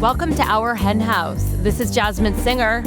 Welcome to Our Hen House. This is Jasmine Singer.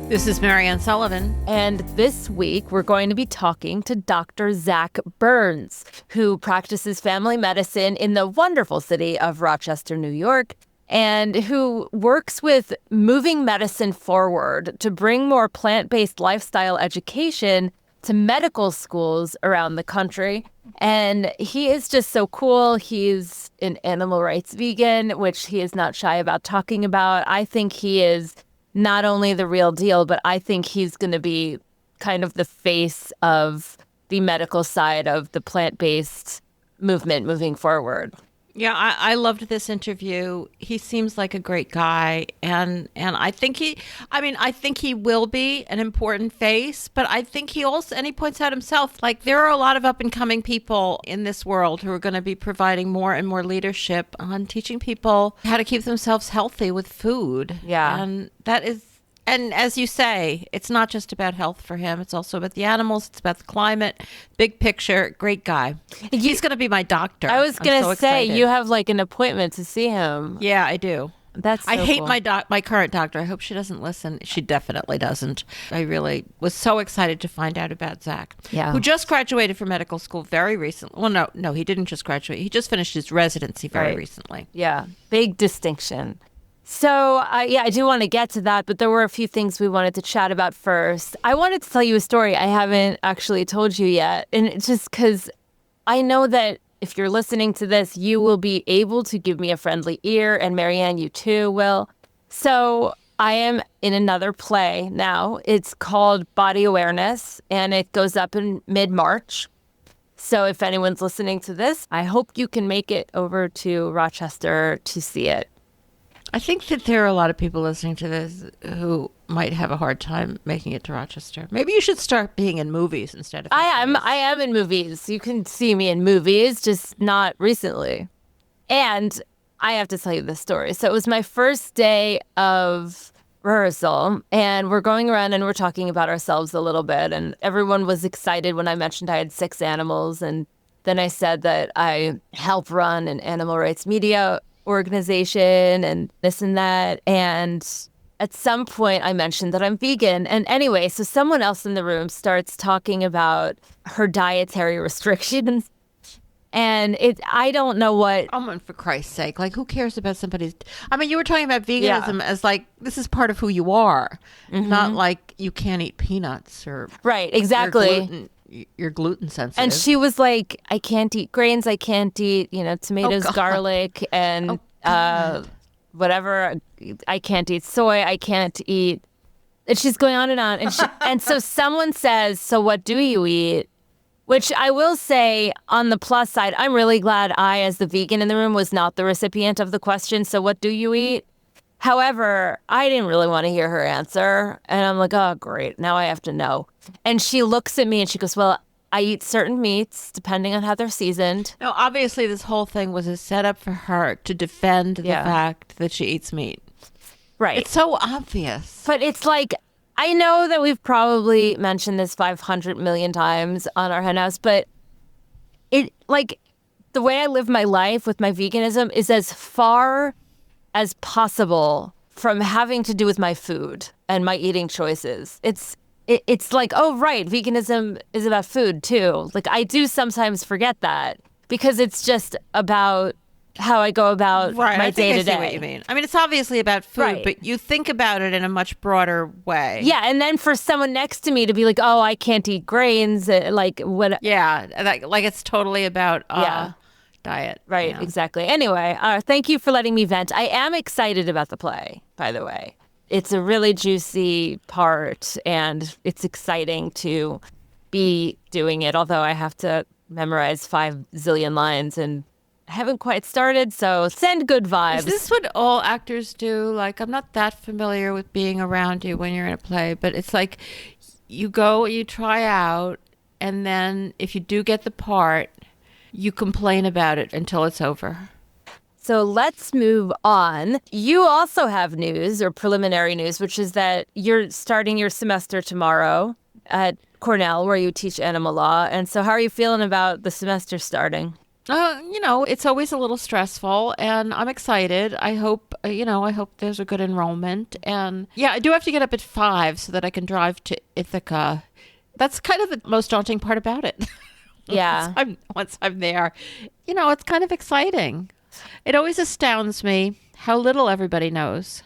This is Marianne Sullivan. And this week, we're going to be talking to Dr. Zach Burns, who practices family medicine in the wonderful city of Rochester, New York, and who works with moving medicine forward to bring more plant-based lifestyle education to medical schools around the country. And he is just so cool. He's an animal rights vegan, which he is not shy about talking about. I think he is not only the real deal, but I think he's going to be kind of the face of the medical side of the plant-based movement moving forward. Yeah, I loved this interview. He seems like a great guy, and I think he will be an important face, but I think he also, and he points out himself, like there are a lot of up and coming people in this world who are going to be providing more and more leadership on teaching people how to keep themselves healthy with food. Yeah. And that is, and as you say, it's not just about health for him. It's also about the animals. It's about the climate. Big picture. Great guy. He's going to be my doctor. I was going to say, excited. you have like an appointment to see him. Yeah, I do. That's so I hate cool. my current doctor. I hope she doesn't listen. She definitely doesn't. I really was so excited to find out about Zach, who just graduated from medical school very recently. Well, no, he didn't just graduate. He just finished his residency very recently. Yeah, big distinction. So, I do want to get to that, but there were a few things we wanted to chat about first. I wanted to tell you a story I haven't actually told you yet, and it's just because I know that if you're listening to this, you will be able to give me a friendly ear, and Marianne, you too will. So, I am in another play now. It's called Body Awareness, and it goes up in mid-March. So, if anyone's listening to this, I hope you can make it over to Rochester to see it. I think that there are a lot of people listening to this who might have a hard time making it to Rochester. Maybe you should start being in movies instead of I am in movies. You can see me in movies, just not recently. And I have to tell you this story. So it was my first day of rehearsal, and we're going around and we're talking about ourselves a little bit, and everyone was excited when I mentioned I had 6 animals, and then I said that I help run an animal rights media organization and this and that. And at some point I mentioned that I'm vegan. And anyway, so someone else in the room starts talking about her dietary restrictions. And I don't know what. Oh, for Christ's sake. Like, who cares about somebody's. I mean, you were talking about veganism as like, this is part of who you are. Mm-hmm. Not like you can't eat peanuts or. Right, exactly. You're gluten sensitive. And she was like, I can't eat grains. I can't eat, tomatoes, garlic, and whatever. I can't eat soy. I can't eat. And she's going on. And so someone says, so what do you eat? Which I will say, on the plus side, I'm really glad I, as the vegan in the room, was not the recipient of the question, so what do you eat? However, I didn't really want to hear her answer. And I'm like, oh, great. Now I have to know. And she looks at me and she goes, well, I eat certain meats depending on how they're seasoned. No, obviously this whole thing was a setup for her to defend the fact that she eats meat. Right. It's so obvious. But it's like, I know that we've probably mentioned this 500 million times on our hen house, but it, like, the way I live my life with my veganism is as far as possible from having to do with my food and my eating choices. It's like, oh, right, veganism is about food too. Like, I do sometimes forget that because it's just about how I go about my day to day. I see what you mean. I mean, it's obviously about food, but you think about it in a much broader way. Yeah, and then for someone next to me to be like, oh, I can't eat grains, like what? Yeah, like it's totally about diet. Right, exactly. Anyway, thank you for letting me vent. I am excited about the play, by the way. It's a really juicy part, and it's exciting to be doing it, although I have to memorize 5 zillion lines, and I haven't quite started, so send good vibes. Is this what all actors do? Like, I'm not that familiar with being around you when you're in a play, but it's like you go, you try out, and then if you do get the part, you complain about it until it's over. So let's move on. You also have news, or preliminary news, which is that you're starting your semester tomorrow at Cornell, where you teach animal law. And so how are you feeling about the semester starting? It's always a little stressful, and I'm excited. I hope, I hope there's a good enrollment. And yeah, I do have to get up at 5 so that I can drive to Ithaca. That's kind of the most daunting part about it. once Yeah. I'm once I'm there, it's kind of exciting. It always astounds me how little everybody knows.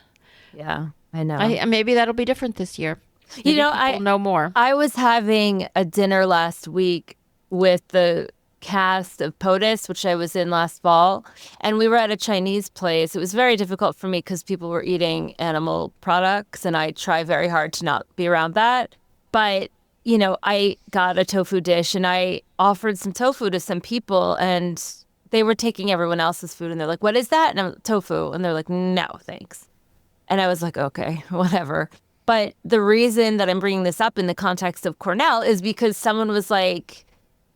Yeah. I know. Maybe that'll be different this year. You Maybe know, people know more. I was having a dinner last week with the cast of POTUS, which I was in last fall, and we were at a Chinese place. It was very difficult for me because people were eating animal products, and I try very hard to not be around that. But, I got a tofu dish and I offered some tofu to some people, and they were taking everyone else's food, and they're like, "What is that?" And I'm tofu. And they're like, "No, thanks." And I was like, okay, whatever. But the reason that I'm bringing this up in the context of Cornell is because someone was like,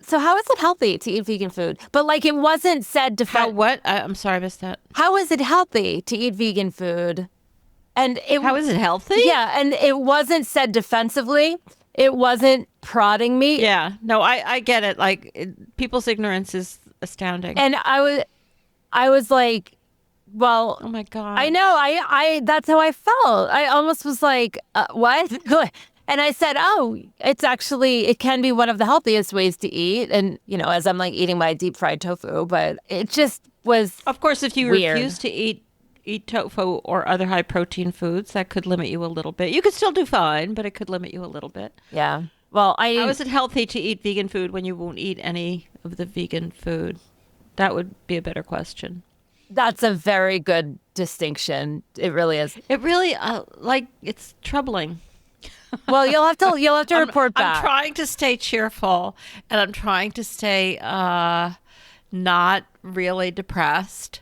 so how is it healthy to eat vegan food? But like it wasn't said How what? I'm sorry, I missed that. how is it healthy to eat vegan food? And How is it healthy? yeah, and it wasn't said defensively. It wasn't prodding me. Yeah. No, I get it. People's ignorance is astounding. And I was like, well, Oh my God. I know. That's how I felt. I almost was like, what? And I said, oh, it can be one of the healthiest ways to eat. And, as I'm like eating my deep fried tofu, but it just was Of course, if you weird. refuse to eat tofu or other high protein foods, that could limit you a little bit. You could still do fine, but it could limit you a little bit. Yeah. Well, How is it healthy to eat vegan food when you won't eat any of the vegan food? That would be a better question. that's a very good distinction. It really is. It really, it's troubling. Well, you'll have to report I'm back. trying to stay cheerful, and I'm trying to stay not really depressed,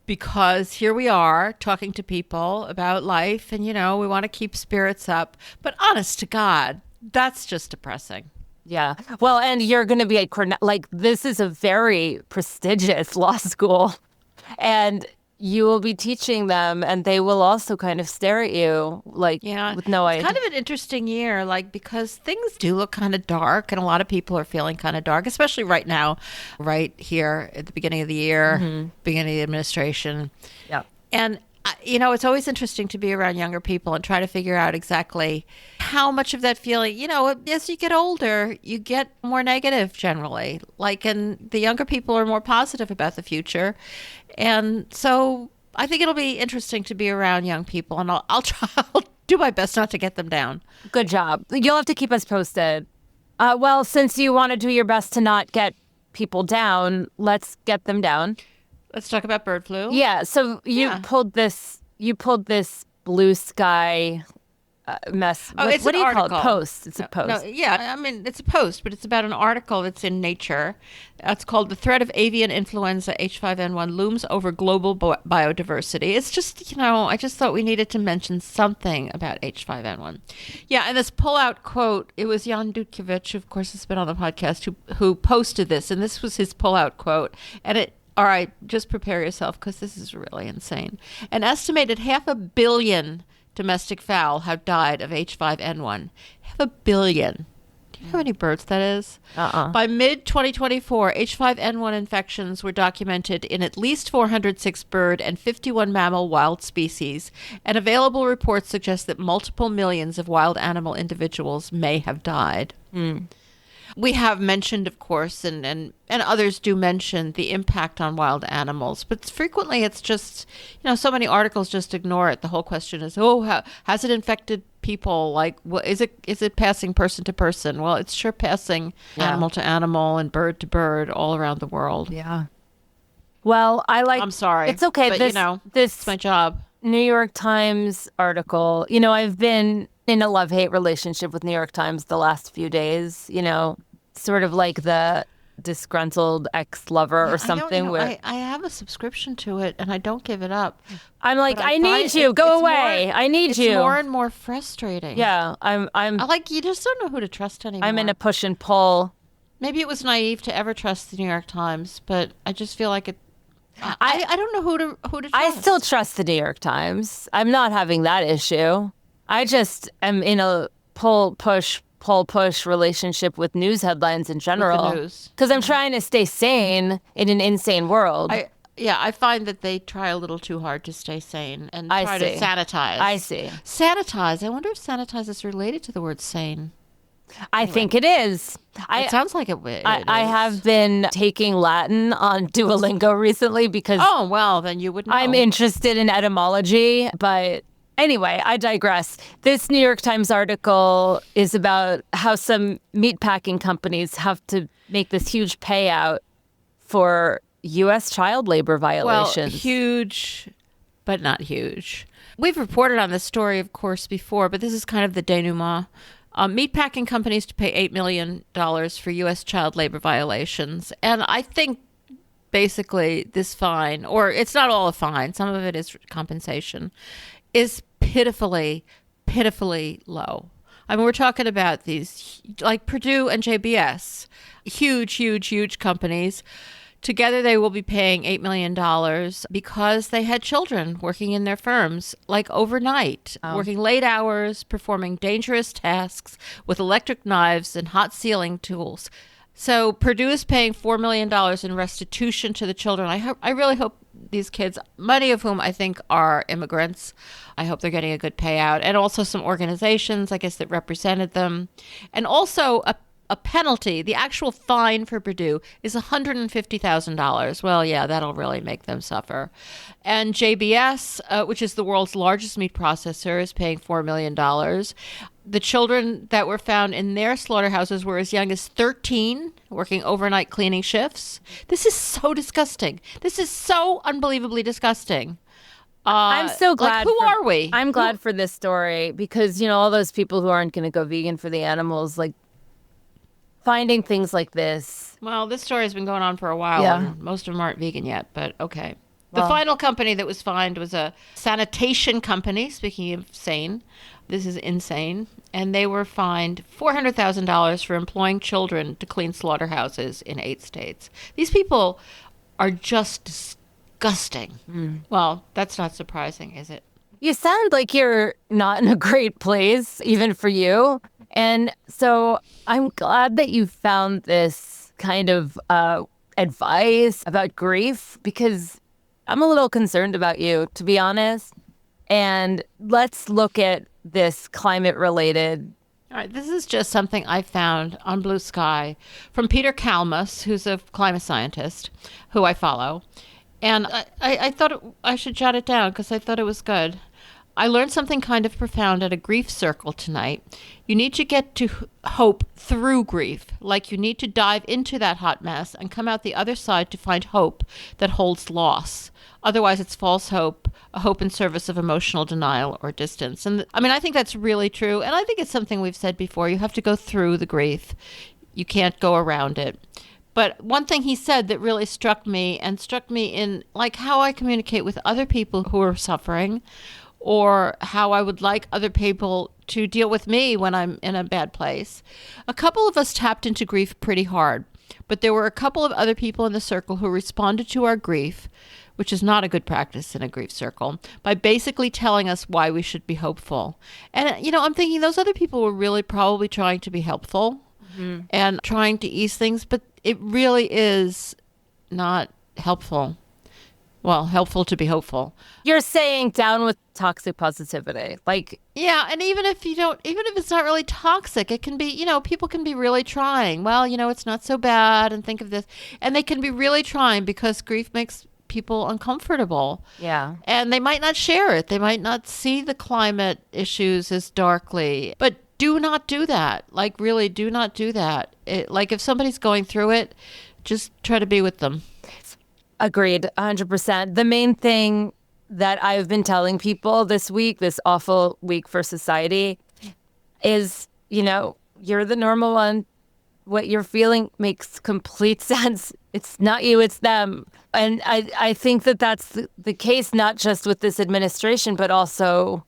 because here we are talking to people about life, and we want to keep spirits up. But honest to God, that's just depressing. Yeah. Well, and you're going to be at Cornell. Like, this is a very prestigious law school, and you will be teaching them, and they will also kind of stare at you, like, Yeah, with no it's idea. kind of an interesting year, because things do look kind of dark, and a lot of people are feeling kind of dark, especially right now, right here at the beginning of the year, beginning of the administration. Yeah. And, it's always interesting to be around younger people and try to figure out exactly how much of that feeling, as you get older, you get more negative generally. And the younger people are more positive about the future. And so I think it'll be interesting to be around young people, and I'll try, I'll do my best not to get them down. Good job. You'll have to keep us posted. Well, since you want to do your best to not get people down, let's get them down. Let's talk about bird flu. Yeah. So you Yeah. pulled this. You pulled this blue sky mess. Oh, it's what do an you call it? article. Post. It's a post. No, yeah, I mean, it's a post, but it's about an article that's in Nature. It's called "The Threat of Avian Influenza H5N1 Looms Over Global Biodiversity." It's just, I just thought we needed to mention something about H5N1. Yeah, and this pull-out quote, it was Jan Dutkiewicz, who of course has been on the podcast, who posted this, and this was his pull-out quote. And all right, just prepare yourself, because this is really insane. An estimated 500 million domestic fowl have died of H5N1. 500 million. Do you know how many birds that is? By mid-2024, H5N1 infections were documented in at least 406 bird and 51 mammal wild species, and available reports suggest that multiple millions of wild animal individuals may have died. We have mentioned, of course, and others do mention the impact on wild animals, but frequently it's just, so many articles just ignore it. The whole question is, has it infected people? Is it passing person to person? Well, it's sure passing animal to animal and bird to bird all around the world. Yeah. Well, I'm sorry. It's okay. But, This it's my job. New York Times article. I've been in a love-hate relationship with New York Times the last few days. Sort of like the disgruntled ex-lover or something. I have a subscription to it, and I don't give it up. I'm like, But I need you. Go away. I need you. It's more and more frustrating. Yeah, You just don't know who to trust anymore. I'm in a push and pull. Maybe it was naive to ever trust the New York Times, but I just feel like it. I don't know who to trust. I still trust the New York Times. I'm not having that issue. I just am in a pull, push, pull push relationship with news headlines in general. news. Because I'm trying to stay sane in an insane world. I find that they try a little too hard to stay sane and I try see. to sanitize. I see. Sanitize. I wonder if sanitize is related to the word sane. I think it is. It sounds like it is. I have been taking Latin on Duolingo recently because Oh, well, then you would know. I'm interested in etymology. But anyway, I digress. This New York Times article is about how some meatpacking companies have to make this huge payout for U.S. child labor violations. Well, huge, but not huge. We've reported on this story, of course, before, but this is kind of the denouement. Meatpacking companies to pay $8 million for U.S. child labor violations. And I think basically this fine, or it's not all a fine, some of it is compensation, is pitifully, pitifully low. I mean, we're talking about these, like Purdue and JBS, huge, huge, huge companies. Together, they will be paying $8 million because they had children working in their firms, like overnight, working late hours, performing dangerous tasks with electric knives and hot sealing tools. So Purdue is paying $4 million in restitution to the children. I really hope these kids, many of whom I think are immigrants, I hope they're getting a good payout. And also some organizations, I guess, that represented them. And also a penalty, the actual fine for Purdue is $150,000. Well, yeah, that'll really make them suffer. And JBS, which is the world's largest meat processor, is paying $4 million. The children that were found in their slaughterhouses were as young as 13, working overnight cleaning shifts. This is so disgusting. This is so unbelievably disgusting. I'm so glad. Like, who are we? I'm glad for this story because, all those people who aren't going to go vegan for the animals, like, finding things like this. Well, this story has been going on for a while, and most of them aren't vegan yet, but okay. The final company that was fined was a sanitation company, speaking of sane. This is insane. And they were fined $400,000 for employing children to clean slaughterhouses in 8 states. These people are just disgusting. Well, that's not surprising, is it? You sound like you're not in a great place, even for you. And so I'm glad that you found this kind of advice about grief because I'm a little concerned about you, to be honest. And let's look at this climate-related. All right, this is just something I found on Blue Sky from Peter Kalmus, who's a climate scientist who I follow. And I thought I should jot it down because I thought it was good. I learned something kind of profound at a grief circle tonight. You need to get to hope through grief, like you need to dive into that hot mess and come out the other side to find hope that holds loss. Otherwise, it's false hope, a hope in service of emotional denial or distance. And I mean, I think that's really true. And I think it's something we've said before. You have to go through the grief. You can't go around it. But one thing he said that really struck me in like how I communicate with other people who are suffering, or how I would like other people to deal with me when I'm in a bad place. A couple of us tapped into grief pretty hard, but there were a couple of other people in the circle who responded to our grief, which is not a good practice in a grief circle, by basically telling us why we should be hopeful. And, I'm thinking those other people were really probably trying to be helpful and trying to ease things, but it really is not helpful. Well, helpful to be hopeful. You're saying down with toxic positivity. Like, yeah, and even if it's not really toxic, it can be, people can be really trying. Well, it's not so bad, and think of this. And they can be really trying because grief makes people uncomfortable. Yeah. And they might not share it. They might not see the climate issues as darkly. But do not do that. Like, really, do not do that. Like, if somebody's going through it, just try to be with them. Agreed, 100%. The main thing that I've been telling people this week, this awful week for society, is, you're the normal one. What you're feeling makes complete sense. It's not you, it's them. And I think that that's the case, not just with this administration, but also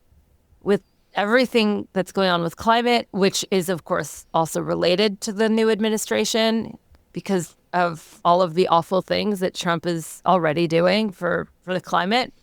with everything that's going on with climate, which is, of course, also related to the new administration because of all of the awful things that Trump is already doing for the climate.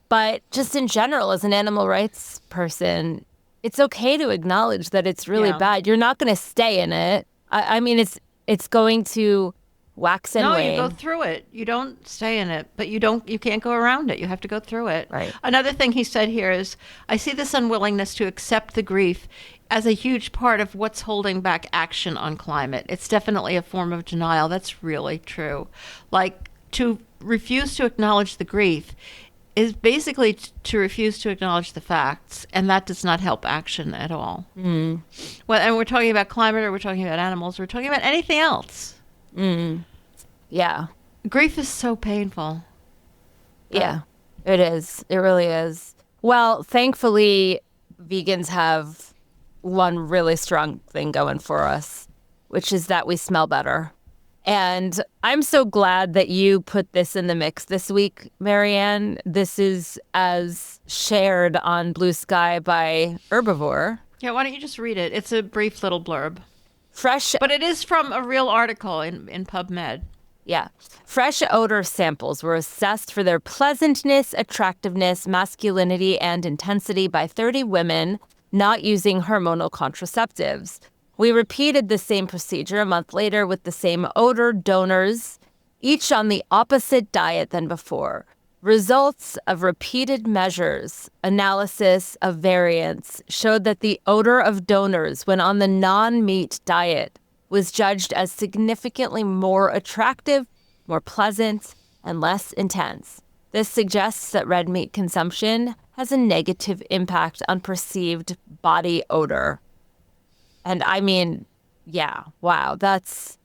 But just in general, as an animal rights person, it's okay to acknowledge that it's really bad. You're not going to stay in it. I mean, it's going to wax and wane. No, you go through it. You don't stay in it, but you can't go around it. You have to go through it. Right. Another thing he said here is, I see this unwillingness to accept the grief as a huge part of what's holding back action on climate. It's definitely a form of denial. That's really true. Like, to refuse to acknowledge the grief is basically to refuse to acknowledge the facts, and that does not help action at all. Well, and we're talking about climate, or we're talking about animals, or we're talking about anything else. Yeah. Grief is so painful. Yeah, it is. It really is. Well, thankfully, vegans have one really strong thing going for us, which is that we smell better. And I'm so glad that you put this in the mix this week, Marianne. This is as shared on Blue Sky by Herbivore. Yeah, why don't you just read it? It's a brief little blurb. Fresh, but it is from a real article in PubMed. Yeah. Fresh odor samples were assessed for their pleasantness, attractiveness, masculinity, and intensity by 30 women not using hormonal contraceptives. We repeated the same procedure a month later with the same odor donors, each on the opposite diet than before. Results of repeated measures, analysis of variance, showed that the odor of donors when on the non-meat diet was judged as significantly more attractive, more pleasant, and less intense. This suggests that red meat consumption has a negative impact on perceived body odor. And I mean, yeah, wow, that's...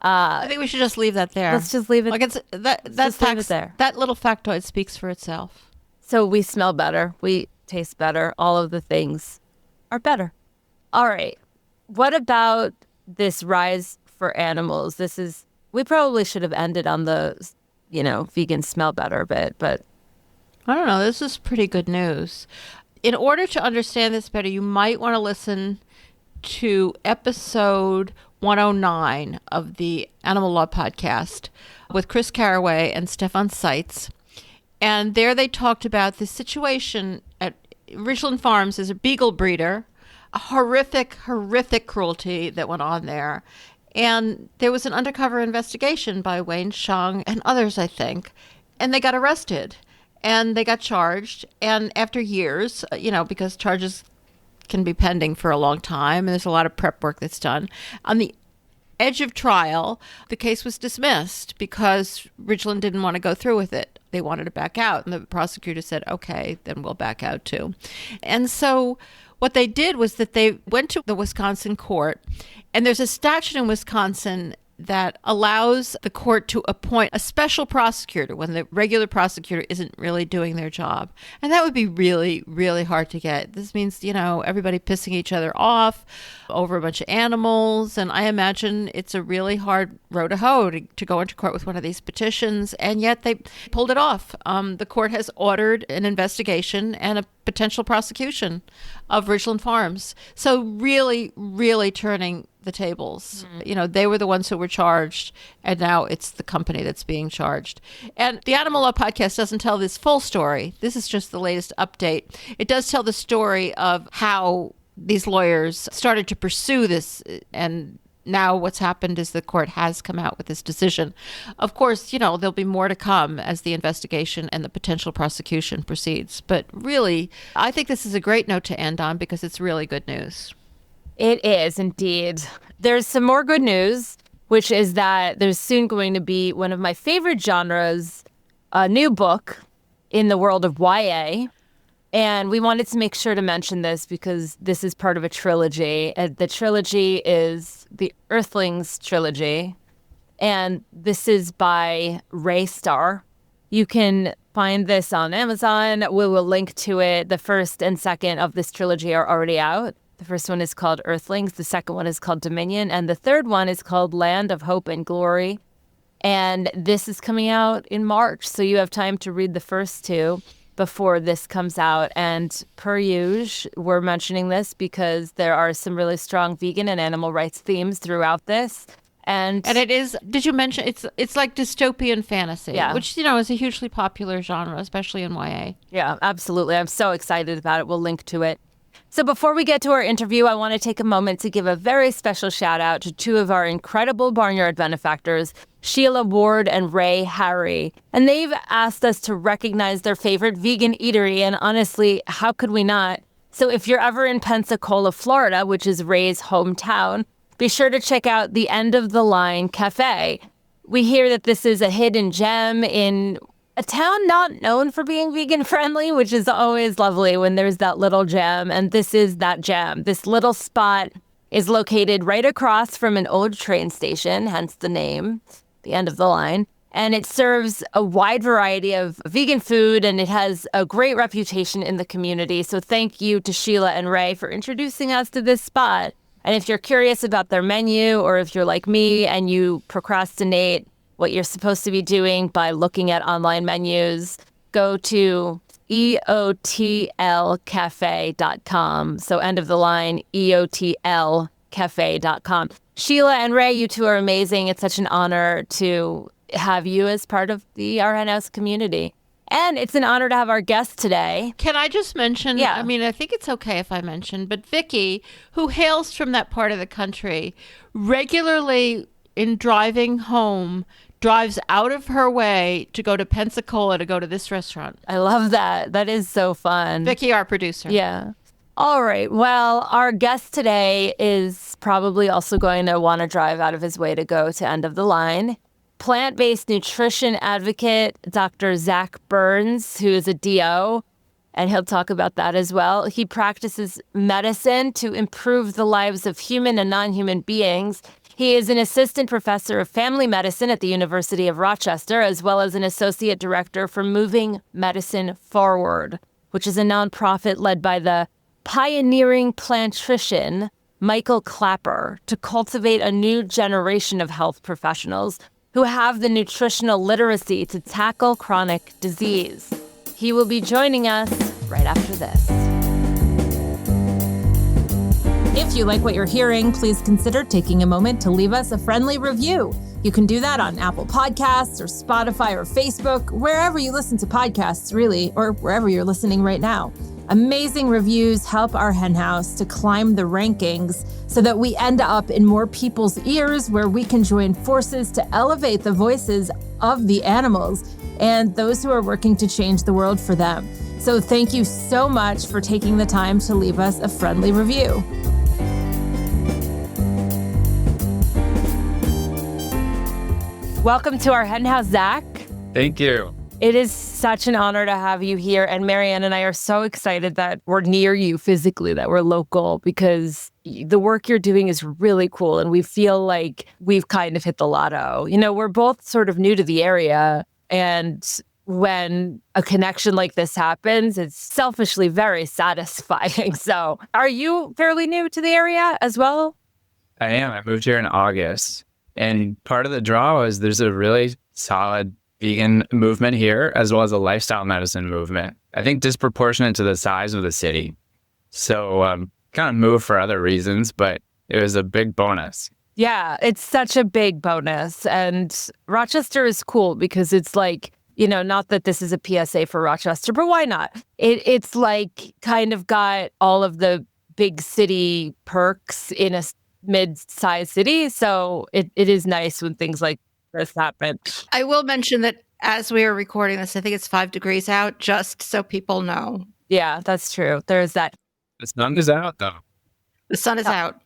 I think we should just leave that there. Let's just leave it. Like it's leave it there. That little factoid speaks for itself. So we smell better, we taste better, all of the things are better. All right. What about this rise for animals? We probably should have ended on the, vegan smell better bit, but I don't know. This is pretty good news. In order to understand this better, you might want to listen to episode 109 of the Animal Law podcast with Chris Carraway and Stefan Seitz. And there they talked about the situation at Ridgeland Farms as a beagle breeder, a horrific cruelty that went on there. And there was an undercover investigation by Wayne Shang and others, I think, and they got arrested and they got charged. And after years, because charges can be pending for a long time, and there's a lot of prep work that's done. On the edge of trial, the case was dismissed because Ridgeland didn't want to go through with it. They wanted to back out, and the prosecutor said, okay, then we'll back out too. And so what they did was that they went to the Wisconsin court, and there's a statute in Wisconsin that allows the court to appoint a special prosecutor when the regular prosecutor isn't really doing their job. And that would be really, really hard to get. This means, everybody pissing each other off over a bunch of animals. And I imagine it's a really hard row to hoe to go into court with one of these petitions. And yet they pulled it off. The court has ordered an investigation and a potential prosecution of Ridgeland Farms. So really, really turning the tables. They were the ones who were charged, and now it's the company that's being charged. And the Animal Law podcast doesn't tell this full story. This is just the latest update. It does tell the story of how these lawyers started to pursue this, and now what's happened is the court has come out with this decision. Of course, there'll be more to come as the investigation and the potential prosecution proceeds. But really, I think this is a great note to end on because it's really good news. It is indeed. There's some more good news, which is that there's soon going to be one of my favorite genres, a new book in the world of YA. And we wanted to make sure to mention this because this is part of a trilogy. The trilogy is the Earthlings trilogy. And this is by Ray Starr. You can find this on Amazon. We will link to it. The first and second of this trilogy are already out. The first one is called Earthlings. The second one is called Dominion. And the third one is called Land of Hope and Glory. And this is coming out in March. So you have time to read the first two before this comes out. And per usual, we're mentioning this because there are some really strong vegan and animal rights themes throughout this. And it is, did you mention, it's like dystopian fantasy, which, is a hugely popular genre, especially in YA. Yeah, absolutely. I'm so excited about it. We'll link to it. So before we get to our interview, I want to take a moment to give a very special shout out to two of our incredible barnyard benefactors, Sheila Ward and Ray Harry. And they've asked us to recognize their favorite vegan eatery. And honestly, how could we not? So if you're ever in Pensacola, Florida, which is Ray's hometown, be sure to check out the End of the Line Cafe. We hear that this is a hidden gem in a town not known for being vegan friendly, which is always lovely when there's that little gem. And this is that gem. This little spot is located right across from an old train station, hence the name, the End of the Line. And it serves a wide variety of vegan food, and it has a great reputation in the community. So thank you to Sheila and Ray for introducing us to this spot. And if you're curious about their menu, or if you're like me and you procrastinate what you're supposed to be doing by looking at online menus, go to eotlcafe.com. So End of the Line, eotlcafe.com. Sheila and Ray, you two are amazing. It's such an honor to have you as part of the Our Hen House community. And it's an honor to have our guest today. Can I just mention, Yeah. I mean, I think it's okay if I mention, but Vicky, who hails from that part of the country, regularly in driving home, drives out of her way to go to Pensacola to go to this restaurant. I love that. That is so fun. Vicky, our producer. Yeah. All right. Well, our guest today is probably also going to want to drive out of his way to go to End of the Line. Plant-based nutrition advocate, Dr. Zach Burns, who is a DO, and he'll talk about that as well. He practices medicine to improve the lives of human and non-human beings. He is an assistant professor of family medicine at the University of Rochester, as well as an associate director for Moving Medicine Forward, which is a nonprofit led by the pioneering plantrician Michael Clapper to cultivate a new generation of health professionals who have the nutritional literacy to tackle chronic disease. He will be joining us right after this. If you like what you're hearing, please consider taking a moment to leave us a friendly review. You can do that on Apple Podcasts or Spotify or Facebook, wherever you listen to podcasts, really, or wherever you're listening right now. Amazing reviews help our hen house to climb the rankings so that we end up in more people's ears, where we can join forces to elevate the voices of the animals and those who are working to change the world for them. So thank you so much for taking the time to leave us a friendly review. Welcome to our hen house, Zach. Thank you. It is such an honor to have you here. And Marianne and I are so excited that we're near you physically, that we're local, because the work you're doing is really cool. And we feel like we've kind of hit the lotto. You know, we're both sort of new to the area. And when a connection like this happens, it's selfishly very satisfying. So are you fairly new to the area as well? I am. I moved here in August. And part of the draw was there's a really solid vegan movement here, as well as a lifestyle medicine movement. I think disproportionate to the size of the city. So kind of moved for other reasons, but it was a big bonus. Yeah, it's such a big bonus. And Rochester is cool because it's like, you know, not that this is a PSA for Rochester, but why not? It's like kind of got all of the big city perks in a mid-sized city. So it is nice when things like this happen. I will mention that as we are recording this, I think it's 5 degrees out, just so people know. Yeah, that's true. There's that. The sun is out, though. The sun is out.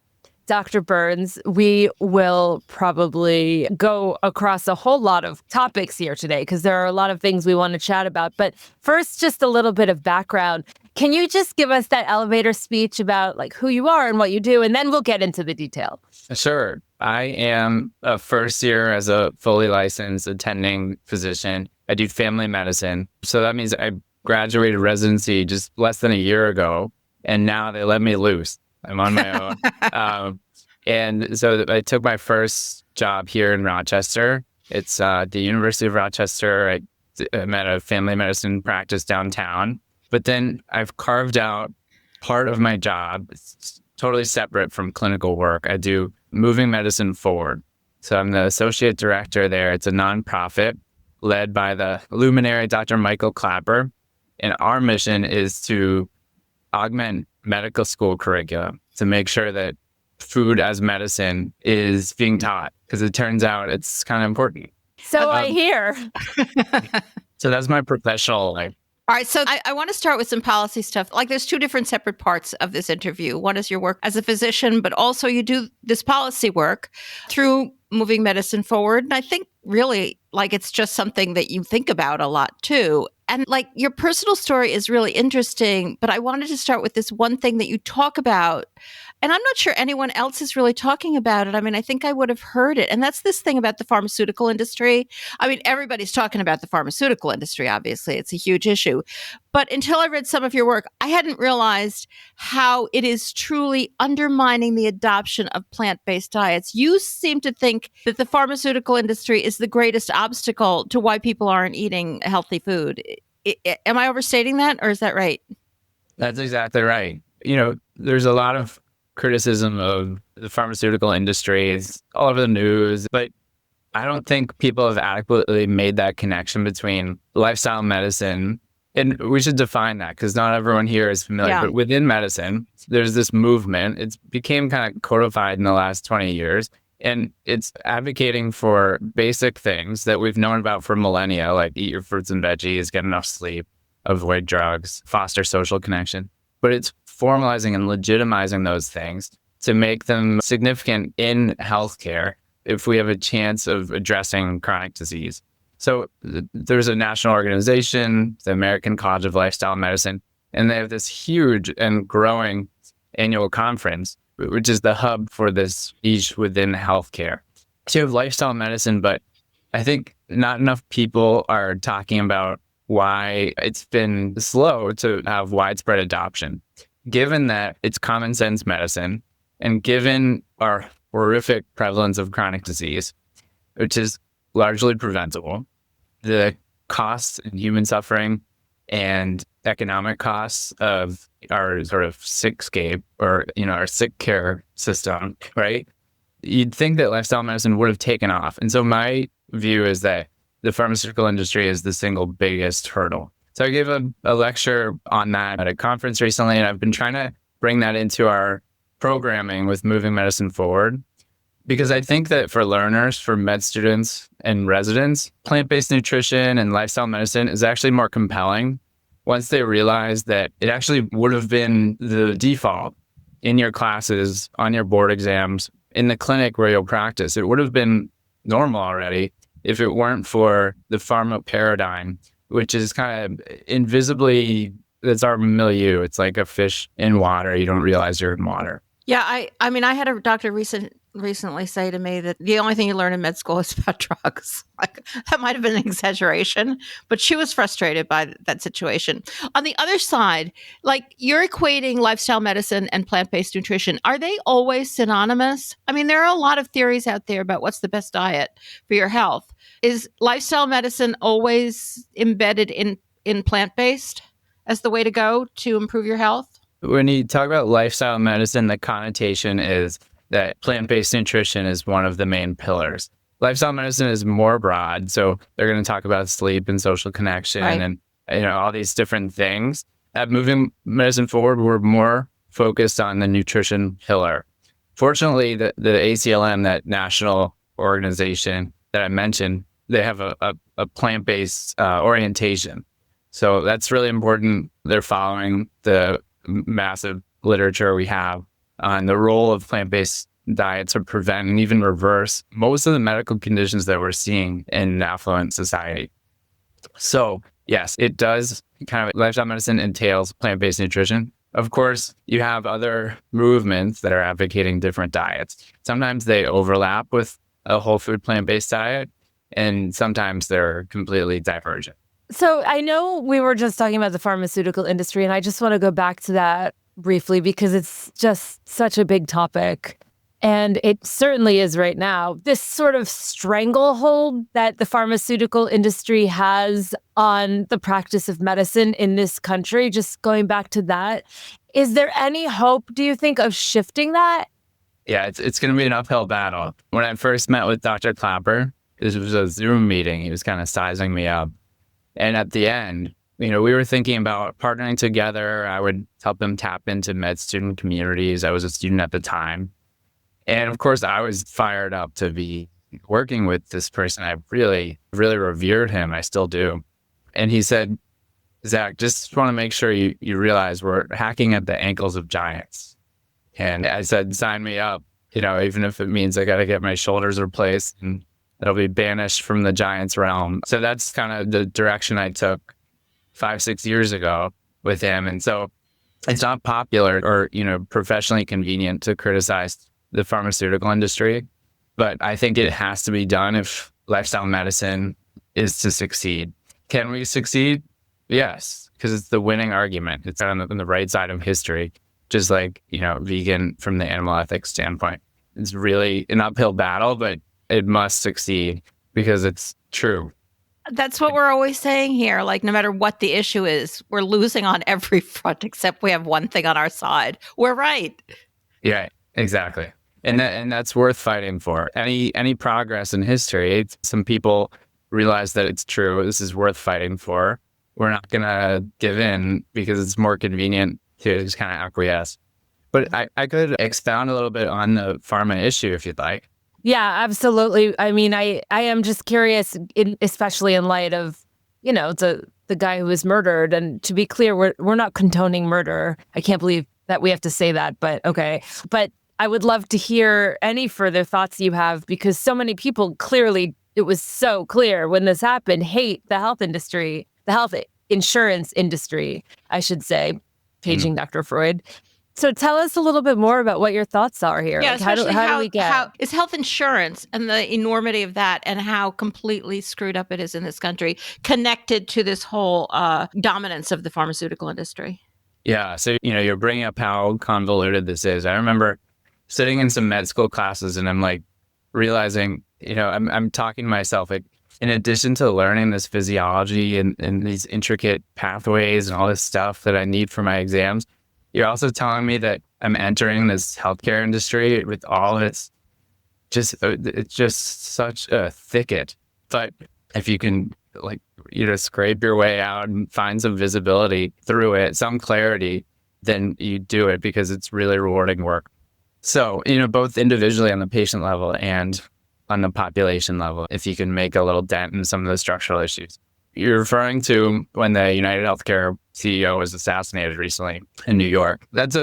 Dr. Burns, we will probably go across a whole lot of topics here today because there are a lot of things we want to chat about. But first, just a little bit of background. Can you just give us that elevator speech about like who you are and what you do, and then we'll get into the detail. Sure. I am a first year as a fully licensed attending physician. I do family medicine. So that means I graduated residency just less than a year ago, and now they let me loose. I'm on my own. And so I took my first job here in Rochester. It's the University of Rochester. I'm at a family medicine practice downtown. But then I've carved out part of my job. It's totally separate from clinical work. I do Moving Medicine Forward. So I'm the associate director there. It's a nonprofit led by the luminary Dr. Michael Clapper. And our mission is to augment medical school curriculum to make sure that food as medicine is being taught, because it turns out it's kind of important. So I hear. So that's my professional life. All right, so I want to start with some policy stuff. Like there's two different separate parts of this interview. One is your work as a physician, but also you do this policy work through moving medicine forward. And I think really like it's just something that you think about a lot too. And like your personal story is really interesting, but I wanted to start with this one thing that you talk about. And I'm not sure anyone else is really talking about it. I mean, I think I would have heard it. And that's this thing about the pharmaceutical industry. I mean, everybody's talking about the pharmaceutical industry, obviously. It's a huge issue. But until I read some of your work, I hadn't realized how it is truly undermining the adoption of plant-based diets. You seem to think that the pharmaceutical industry is the greatest obstacle to why people aren't eating healthy food. Am I overstating that, or is that right? That's exactly right. You know, there's a lot of criticism of the pharmaceutical industry. It's all over the news, but I don't think people have adequately made that connection between lifestyle medicine. And we should define that because not everyone here is familiar. Yeah. But within medicine, there's this movement. It's became kind of codified in the last 20 years. And it's advocating for basic things that we've known about for millennia, like eat your fruits and veggies, get enough sleep, avoid drugs, foster social connection. But it's formalizing and legitimizing those things to make them significant in healthcare if we have a chance of addressing chronic disease. So there's a national organization, the American College of Lifestyle Medicine, and they have this huge and growing annual conference, which is the hub for this niche within healthcare. So you have lifestyle medicine, but I think not enough people are talking about why it's been slow to have widespread adoption. Given that it's common sense medicine, and given our horrific prevalence of chronic disease, which is largely preventable, the costs and human suffering and economic costs of our sort of sickscape or, our sick care system, right? You'd think that lifestyle medicine would have taken off. And so my view is that the pharmaceutical industry is the single biggest hurdle. So I gave a lecture on that at a conference recently, and I've been trying to bring that into our programming with moving medicine forward. Because I think that for learners, for med students and residents, plant-based nutrition and lifestyle medicine is actually more compelling once they realize that it actually would have been the default in your classes, on your board exams, in the clinic where you'll practice. It would have been normal already if it weren't for the pharma paradigm, which is kind of invisibly, it's our milieu. It's like a fish in water. You don't realize you're in water. Yeah, I mean, I had a doctor recently say to me that the only thing you learn in med school is about drugs. Like, that might have been an exaggeration, but she was frustrated by that situation. On the other side, like you're equating lifestyle medicine and plant-based nutrition. Are they always synonymous? I mean, there are a lot of theories out there about what's the best diet for your health. Is lifestyle medicine always embedded in plant-based as the way to go to improve your health? When you talk about lifestyle medicine, the connotation is that plant-based nutrition is one of the main pillars. Lifestyle medicine is more broad. So they're going to talk about sleep and social connection and all these different things. At Moving Medicine Forward, we're more focused on the nutrition pillar. Fortunately, the ACLM, that national organization that I mentioned, they have a plant-based orientation. So that's really important. They're following the massive literature we have on the role of plant-based diets to prevent and even reverse most of the medical conditions that we're seeing in an affluent society. So yes, it does kind of lifestyle medicine entails plant-based nutrition. Of course, you have other movements that are advocating different diets. Sometimes they overlap with a whole food plant-based diet, and sometimes they're completely divergent. So I know we were just talking about the pharmaceutical industry, and I just want to go back to that briefly because it's just such a big topic. And it certainly is right now. This sort of stranglehold that the pharmaceutical industry has on the practice of medicine in this country, just going back to that, is there any hope, do you think, of shifting that? Yeah, it's going to be an uphill battle. When I first met with Dr. Clapper, this was a Zoom meeting. He was kind of sizing me up. And at the end, we were thinking about partnering together. I would help him tap into med student communities. I was a student at the time. And of course, I was fired up to be working with this person. I really, really revered him. I still do. And he said, Zach, just want to make sure you realize we're hacking at the ankles of giants. And I said, sign me up, even if it means I got to get my shoulders replaced and that'll be banished from the giants realm. So that's kind of the direction I took 5-6 years ago with him. And so it's not popular or, professionally convenient to criticize the pharmaceutical industry, but I think it has to be done if lifestyle medicine is to succeed. Can we succeed? Yes, because it's the winning argument. It's on the right side of history, just like, vegan from the animal ethics standpoint. It's really an uphill battle, but it must succeed because it's true. That's what we're always saying here. Like, no matter what the issue is, we're losing on every front except we have one thing on our side. We're right. Yeah, exactly. And that's worth fighting for. Any progress in history, some people realize that it's true. This is worth fighting for. We're not going to give in because it's more convenient to just kind of acquiesce. But I could expound a little bit on the pharma issue if you'd like. Yeah, absolutely. I mean, I am just curious, especially in light of, the guy who was murdered. And to be clear, we're not condoning murder. I can't believe that we have to say that, but okay. But I would love to hear any further thoughts you have, because so many people clearly, it was so clear when this happened, hate the health industry, the health insurance industry, I should say, paging Dr. Freud. So tell us a little bit more about what your thoughts are here. Yeah, like how do we get? How is health insurance and the enormity of that and how completely screwed up it is in this country connected to this whole dominance of the pharmaceutical industry? Yeah, so, you're bringing up how convoluted this is. I remember sitting in some med school classes and I'm like realizing, I'm talking to myself, like, in addition to learning this physiology and these intricate pathways and all this stuff that I need for my exams, you're also telling me that I'm entering this healthcare industry with all of it's just such a thicket. But if you can, scrape your way out and find some visibility through it, some clarity, then you do it because it's really rewarding work. So, both individually on the patient level and on the population level, if you can make a little dent in some of the structural issues. You're referring to when the United Healthcare CEO was assassinated recently in New York. That's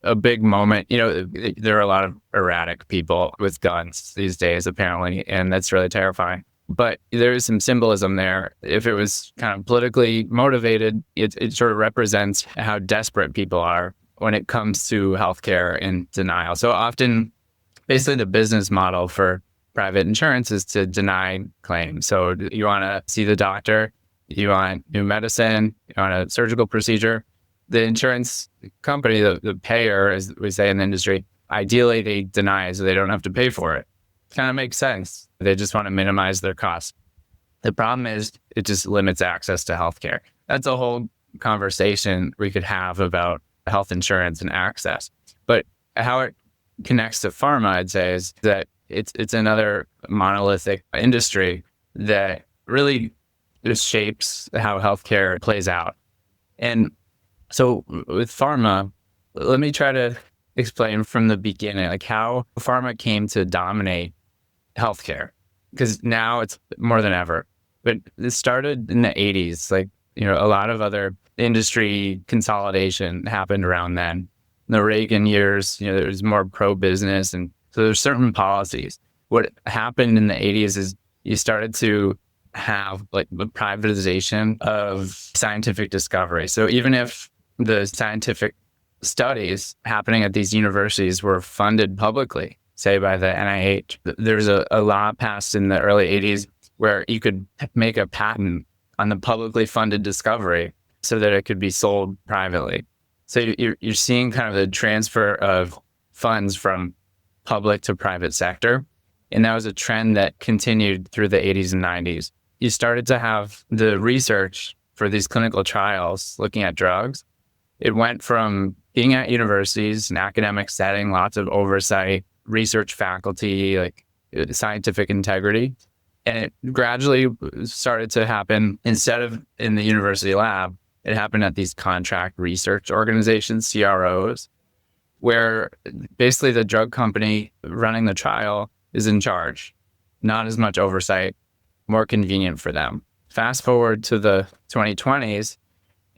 a big moment. There are a lot of erratic people with guns these days, apparently, and that's really terrifying. But there is some symbolism there. If it was kind of politically motivated, it sort of represents how desperate people are when it comes to healthcare and denial. So often, basically the business model for private insurance is to deny claims. So you want to see the doctor, you want new medicine, you want a surgical procedure. The insurance company, the payer, as we say in the industry, ideally they deny so they don't have to pay for it. Kind of makes sense. They just want to minimize their costs. The problem is it just limits access to healthcare. That's a whole conversation we could have about health insurance and access. But how it connects to pharma, I'd say, is that it's another monolithic industry that really just shapes how healthcare plays out. And so with pharma, let me try to explain from the beginning, like how pharma came to dominate healthcare, because now it's more than ever. But it started in the 80s, a lot of other industry consolidation happened around then. In the Reagan years, there was more pro-business, and so there's certain policies. What happened in the 80s is you started to have the privatization of scientific discovery. So even if the scientific studies happening at these universities were funded publicly, say by the NIH, there's a law passed in the early 80s where you could make a patent on the publicly funded discovery so that it could be sold privately. So you're seeing kind of the transfer of funds from public to private sector. And that was a trend that continued through the 80s and 90s. You started to have the research for these clinical trials looking at drugs. It went from being at universities, an academic setting, lots of oversight, research faculty, scientific integrity. And it gradually started to happen, instead of in the university lab, It happened at these contract research organizations, CROs, where basically the drug company running the trial is in charge. Not as much oversight, more convenient for them. Fast forward to the 2020s,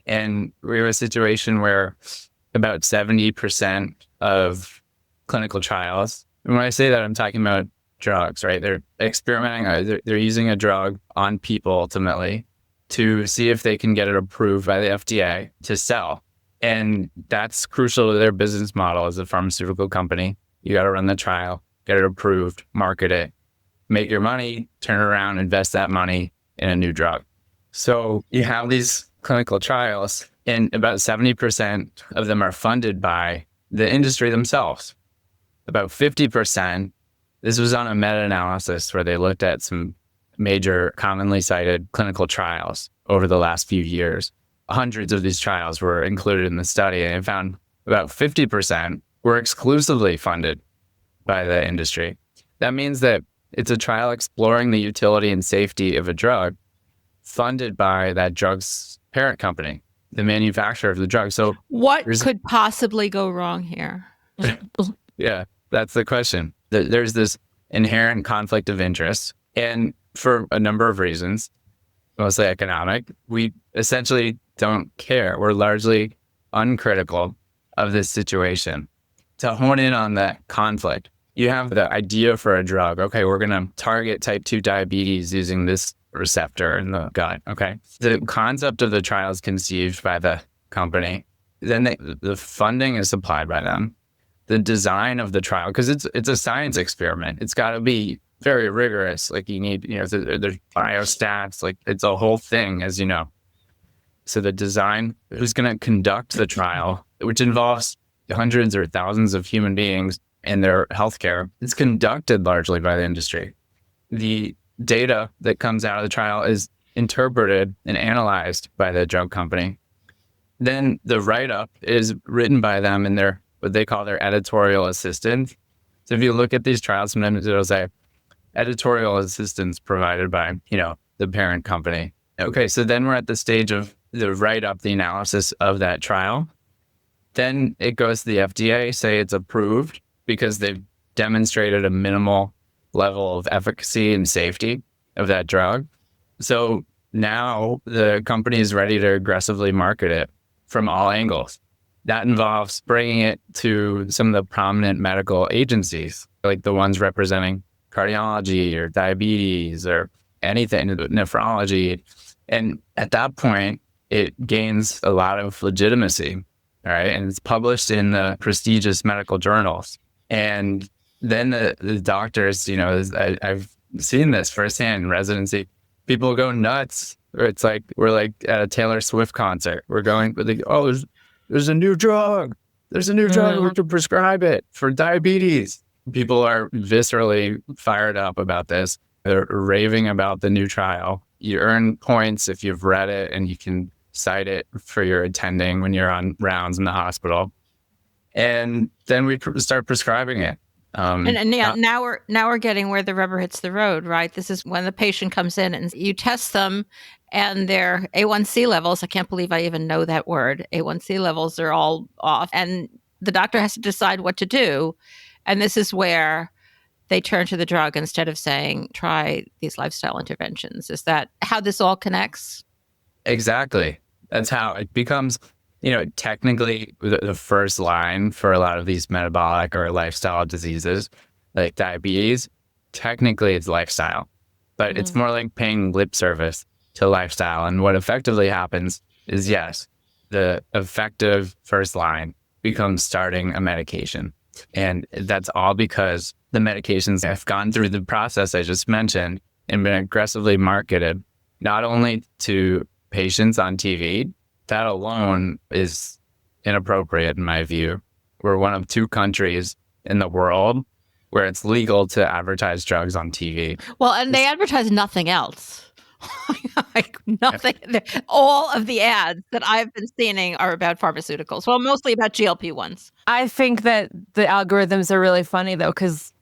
and we have a situation where about 70% of clinical trials, and when I say that, I'm talking about drugs, right? They're experimenting, they're using a drug on people ultimately to see if they can get it approved by the FDA to sell. And that's crucial to their business model as a pharmaceutical company. You got to run the trial, get it approved, market it, make your money, turn it around, invest that money in a new drug. So you have these clinical trials, and about 70% of them are funded by the industry themselves. About 50%, this was on a meta-analysis where they looked at some major commonly cited clinical trials over the last few years. Hundreds of these trials were included in the study, and it found about 50% were exclusively funded by the industry. That means that it's a trial exploring the utility and safety of a drug funded by that drug's parent company, the manufacturer of the drug. So what could possibly go wrong here? Yeah, that's the question. There's this inherent conflict of interest. And for a number of reasons, mostly economic, we essentially don't care. We're largely uncritical of this situation. To hone in on that conflict, you have the idea for a drug. Okay, we're going to target type 2 diabetes using this receptor in the gut. Okay. The concept of the trial is conceived by the company. Then the funding is supplied by them. The design of the trial, because it's a science experiment. It's got to be very rigorous. Like you need, there's biostats, like it's a whole thing, as you know. So the design, who's going to conduct the trial, which involves hundreds or thousands of human beings and their healthcare, it's conducted largely by the industry. The data that comes out of the trial is interpreted and analyzed by the drug company. Then the write-up is written by them and their what they call their editorial assistant. So if you look at these trials, sometimes it'll say editorial assistance provided by, the parent company. Okay, so then we're at the stage of the write-up, the analysis of that trial. Then it goes to the FDA, say it's approved because they've demonstrated a minimal level of efficacy and safety of that drug. So now the company is ready to aggressively market it from all angles. That involves bringing it to some of the prominent medical agencies, like the ones representing cardiology or diabetes or anything, nephrology. And at that point, it gains a lot of legitimacy, all right? And it's published in the prestigious medical journals. And then the doctors, I've seen this firsthand in residency. People go nuts. Or it's like we're like at a Taylor Swift concert. We're going, there's a new drug. There's a new drug. We can prescribe it for diabetes. People are viscerally fired up about this. They're raving about the new trial. You earn points if you've read it, and you can cite it for your attending when you're on rounds in the hospital. And then we start prescribing it. Now we're getting where the rubber hits the road, right? This is when the patient comes in and you test them and their A1C levels, I can't believe I even know that word, A1C levels are all off, and the doctor has to decide what to do. And this is where they turn to the drug instead of saying, try these lifestyle interventions. Is that how this all connects? Exactly. That's how it becomes, technically the first line for a lot of these metabolic or lifestyle diseases, like diabetes. Technically, it's lifestyle, but it's more like paying lip service to lifestyle. And what effectively happens is, yes, the effective first line becomes starting a medication. And that's all because the medications have gone through the process I just mentioned and been aggressively marketed, not only to patients on TV. That alone is inappropriate in my view. We're one of 2 countries in the world where it's legal to advertise drugs on TV. Well, and they advertise nothing else. Like nothing. All of the ads that I've been seeing are about pharmaceuticals. Well, mostly about GLP-1s. I think that the algorithms are really funny, though, because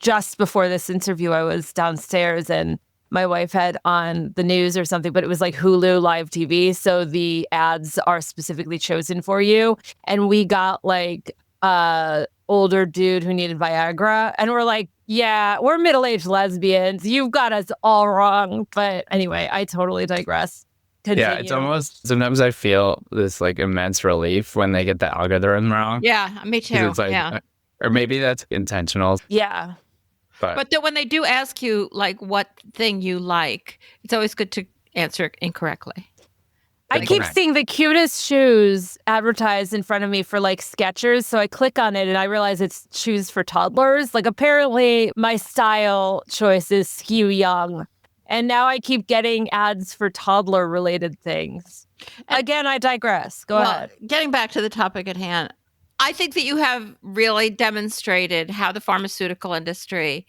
just before this interview, I was downstairs and my wife had on the news or something, but it was like Hulu live TV. So the ads are specifically chosen for you. And we got like older dude who needed Viagra. And we're like, yeah, we're middle-aged lesbians. You've got us all wrong. But anyway, I totally digress. Continue. Yeah, it's almost, sometimes I feel this like immense relief when they get the algorithm wrong. Yeah, me 'Cause too. it's like, Yeah. or maybe that's intentional. Yeah. But then when they do ask you like what thing you like, it's always good to answer incorrectly. I keep seeing the cutest shoes advertised in front of me for like Skechers. So I click on it and I realize it's shoes for toddlers. Like apparently my style choices skew young. And now I keep getting ads for toddler related things. Again, I digress. Go ahead. Getting back to the topic at hand, I think that you have really demonstrated how the pharmaceutical industry,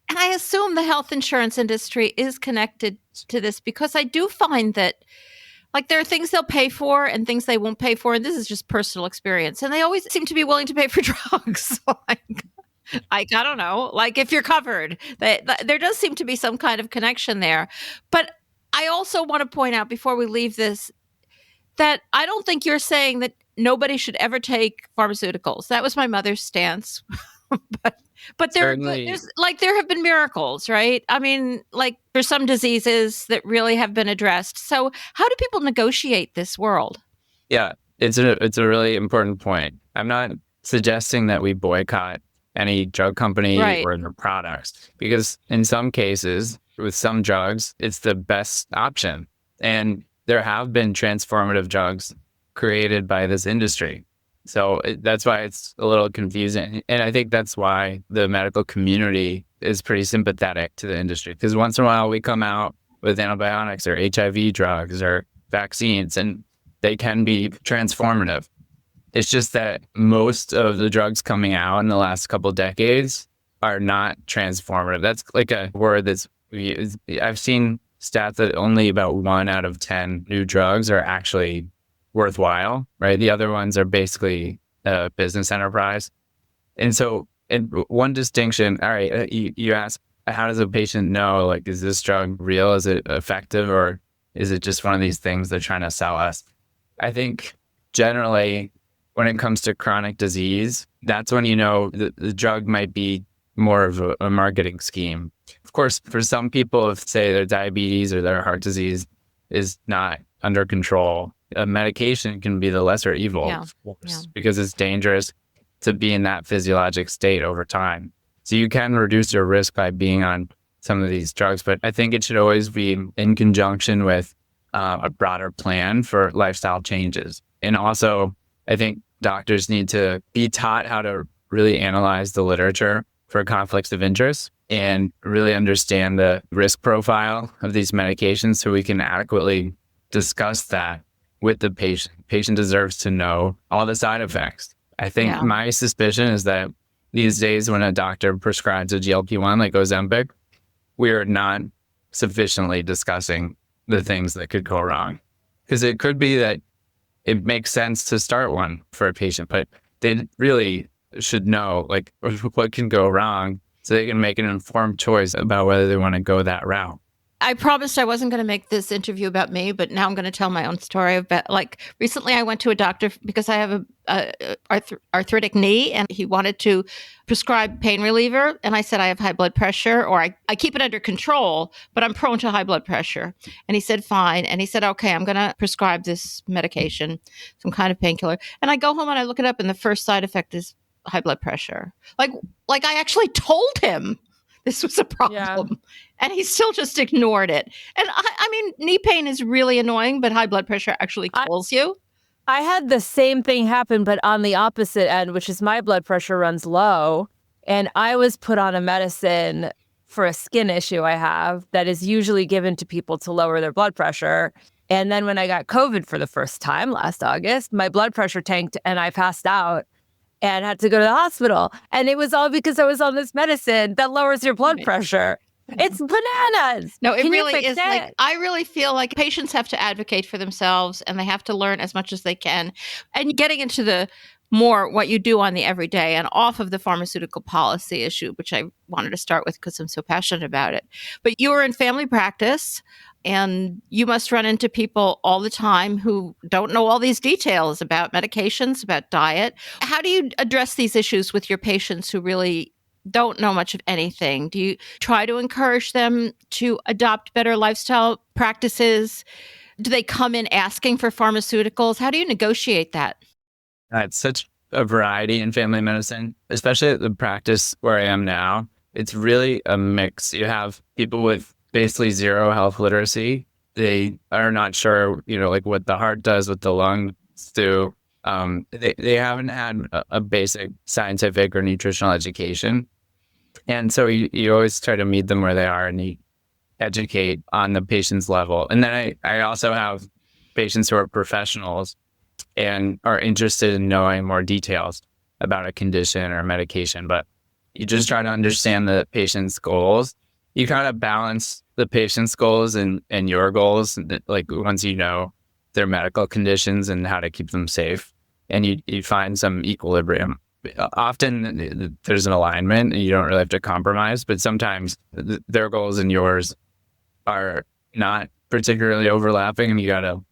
and I assume the health insurance industry is connected to this, because I do find that like there are things they'll pay for and things they won't pay for. And this is just personal experience. And they always seem to be willing to pay for drugs. I don't know, like if you're covered, there does seem to be some kind of connection there. But I also want to point out before we leave this, that I don't think you're saying that nobody should ever take pharmaceuticals. That was my mother's stance. But there's like there have been miracles, right? I mean, like there's some diseases that really have been addressed. So how do people negotiate this world? Yeah, it's a really important point. I'm not suggesting that we boycott any drug company or their products, because in some cases with some drugs, it's the best option. And there have been transformative drugs created by this industry. So that's why it's a little confusing. And I think that's why the medical community is pretty sympathetic to the industry, because once in a while we come out with antibiotics or HIV drugs or vaccines, and they can be transformative. It's just that most of the drugs coming out in the last couple of decades are not transformative. That's like a word I've seen stats that only about 1 out of 10 new drugs are actually worthwhile, right? The other ones are basically a business enterprise. And so one distinction, all right, you ask, how does a patient know, like, is this drug real? Is it effective? Or is it just one of these things they're trying to sell us? I think generally when it comes to chronic disease, that's when you know the drug might be more of a marketing scheme. Of course, for some people, if say their diabetes or their heart disease is not under control, a medication can be the lesser evil, of course, because it's dangerous to be in that physiologic state over time. So you can reduce your risk by being on some of these drugs, but I think it should always be in conjunction with a broader plan for lifestyle changes. And also, I think doctors need to be taught how to really analyze the literature for conflicts of interest and really understand the risk profile of these medications so we can adequately discuss that with the patient. Patient deserves to know all the side effects. I think my suspicion is that these days when a doctor prescribes a GLP-1 like Ozempic, we are not sufficiently discussing the things that could go wrong. Because it could be that it makes sense to start one for a patient, but they really should know like what can go wrong so they can make an informed choice about whether they want to go that route. I promised I wasn't going to make this interview about me, but now I'm going to tell my own story about, like, recently I went to a doctor because I have a arthritic knee, and he wanted to prescribe pain reliever. And I said, I have high blood pressure, or I keep it under control, but I'm prone to high blood pressure. And he said, fine. And he said, okay, I'm going to prescribe this medication, some kind of painkiller. And I go home and I look it up, and the first side effect is high blood pressure. Like I actually told him this was a problem. Yeah. And he still just ignored it. And I mean, knee pain is really annoying, but high blood pressure actually kills you. I had the same thing happen, but on the opposite end, which is my blood pressure runs low. And I was put on a medicine for a skin issue I have that is usually given to people to lower their blood pressure. And then when I got COVID for the first time last August, my blood pressure tanked and I passed out and had to go to the hospital. And it was all because I was on this medicine that lowers your blood pressure. It's bananas. No, it really is. Like, I really feel like patients have to advocate for themselves, and they have to learn as much as they can. And getting into the more what you do on the everyday and off of the pharmaceutical policy issue, which I wanted to start with because I'm so passionate about it. But you were in family practice, and you must run into people all the time who don't know all these details about medications, about diet. How do you address these issues with your patients who really don't know much of anything? Do you try to encourage them to adopt better lifestyle practices? Do they come in asking for pharmaceuticals? How do you negotiate that? It's such a variety in family medicine, especially at the practice where I am now. It's really a mix. You have people with basically zero health literacy. They are not sure, like what the heart does, what the lungs do. They haven't had a basic scientific or nutritional education. And so you always try to meet them where they are and you educate on the patient's level. And then I also have patients who are professionals and are interested in knowing more details about a condition or a medication, but you just try to understand the patient's goals. You kind of balance the patient's goals and your goals, like once you know their medical conditions and how to keep them safe, and you find some equilibrium. Often there's an alignment and you don't really have to compromise, but sometimes their goals and yours are not particularly overlapping and you got to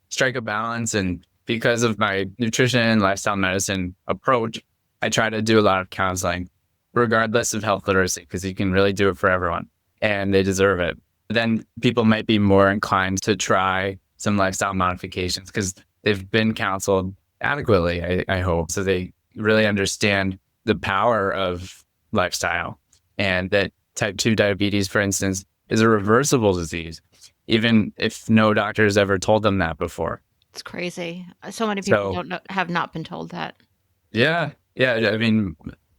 strike a balance. And because of my nutrition and lifestyle medicine approach, I try to do a lot of counseling, regardless of health literacy, because you can really do it for everyone and they deserve it. Then people might be more inclined to try some lifestyle modifications because they've been counseled adequately, I hope. So they really understand the power of lifestyle and that type 2 diabetes, for instance, is a reversible disease, even if no doctor has ever told them that before. It's crazy. So many people have not been told that. Yeah. I mean,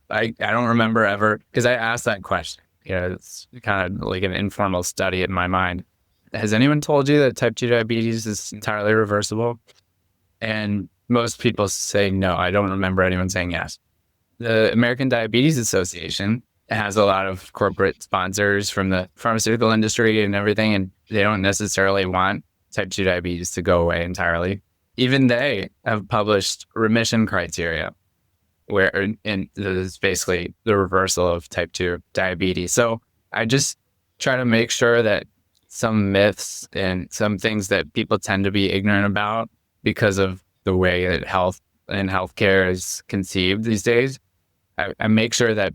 I don't remember ever, because I asked that question. It's kind of like an informal study in my mind. Has anyone told you that type 2 diabetes is entirely reversible? And most people say no. I don't remember anyone saying yes. The American Diabetes Association has a lot of corporate sponsors from the pharmaceutical industry and everything, and they don't necessarily want type 2 diabetes to go away entirely. Even they have published remission criteria where it's basically the reversal of type 2 diabetes. So I just try to make sure that some myths and some things that people tend to be ignorant about because of the way that health and healthcare is conceived these days, I make sure that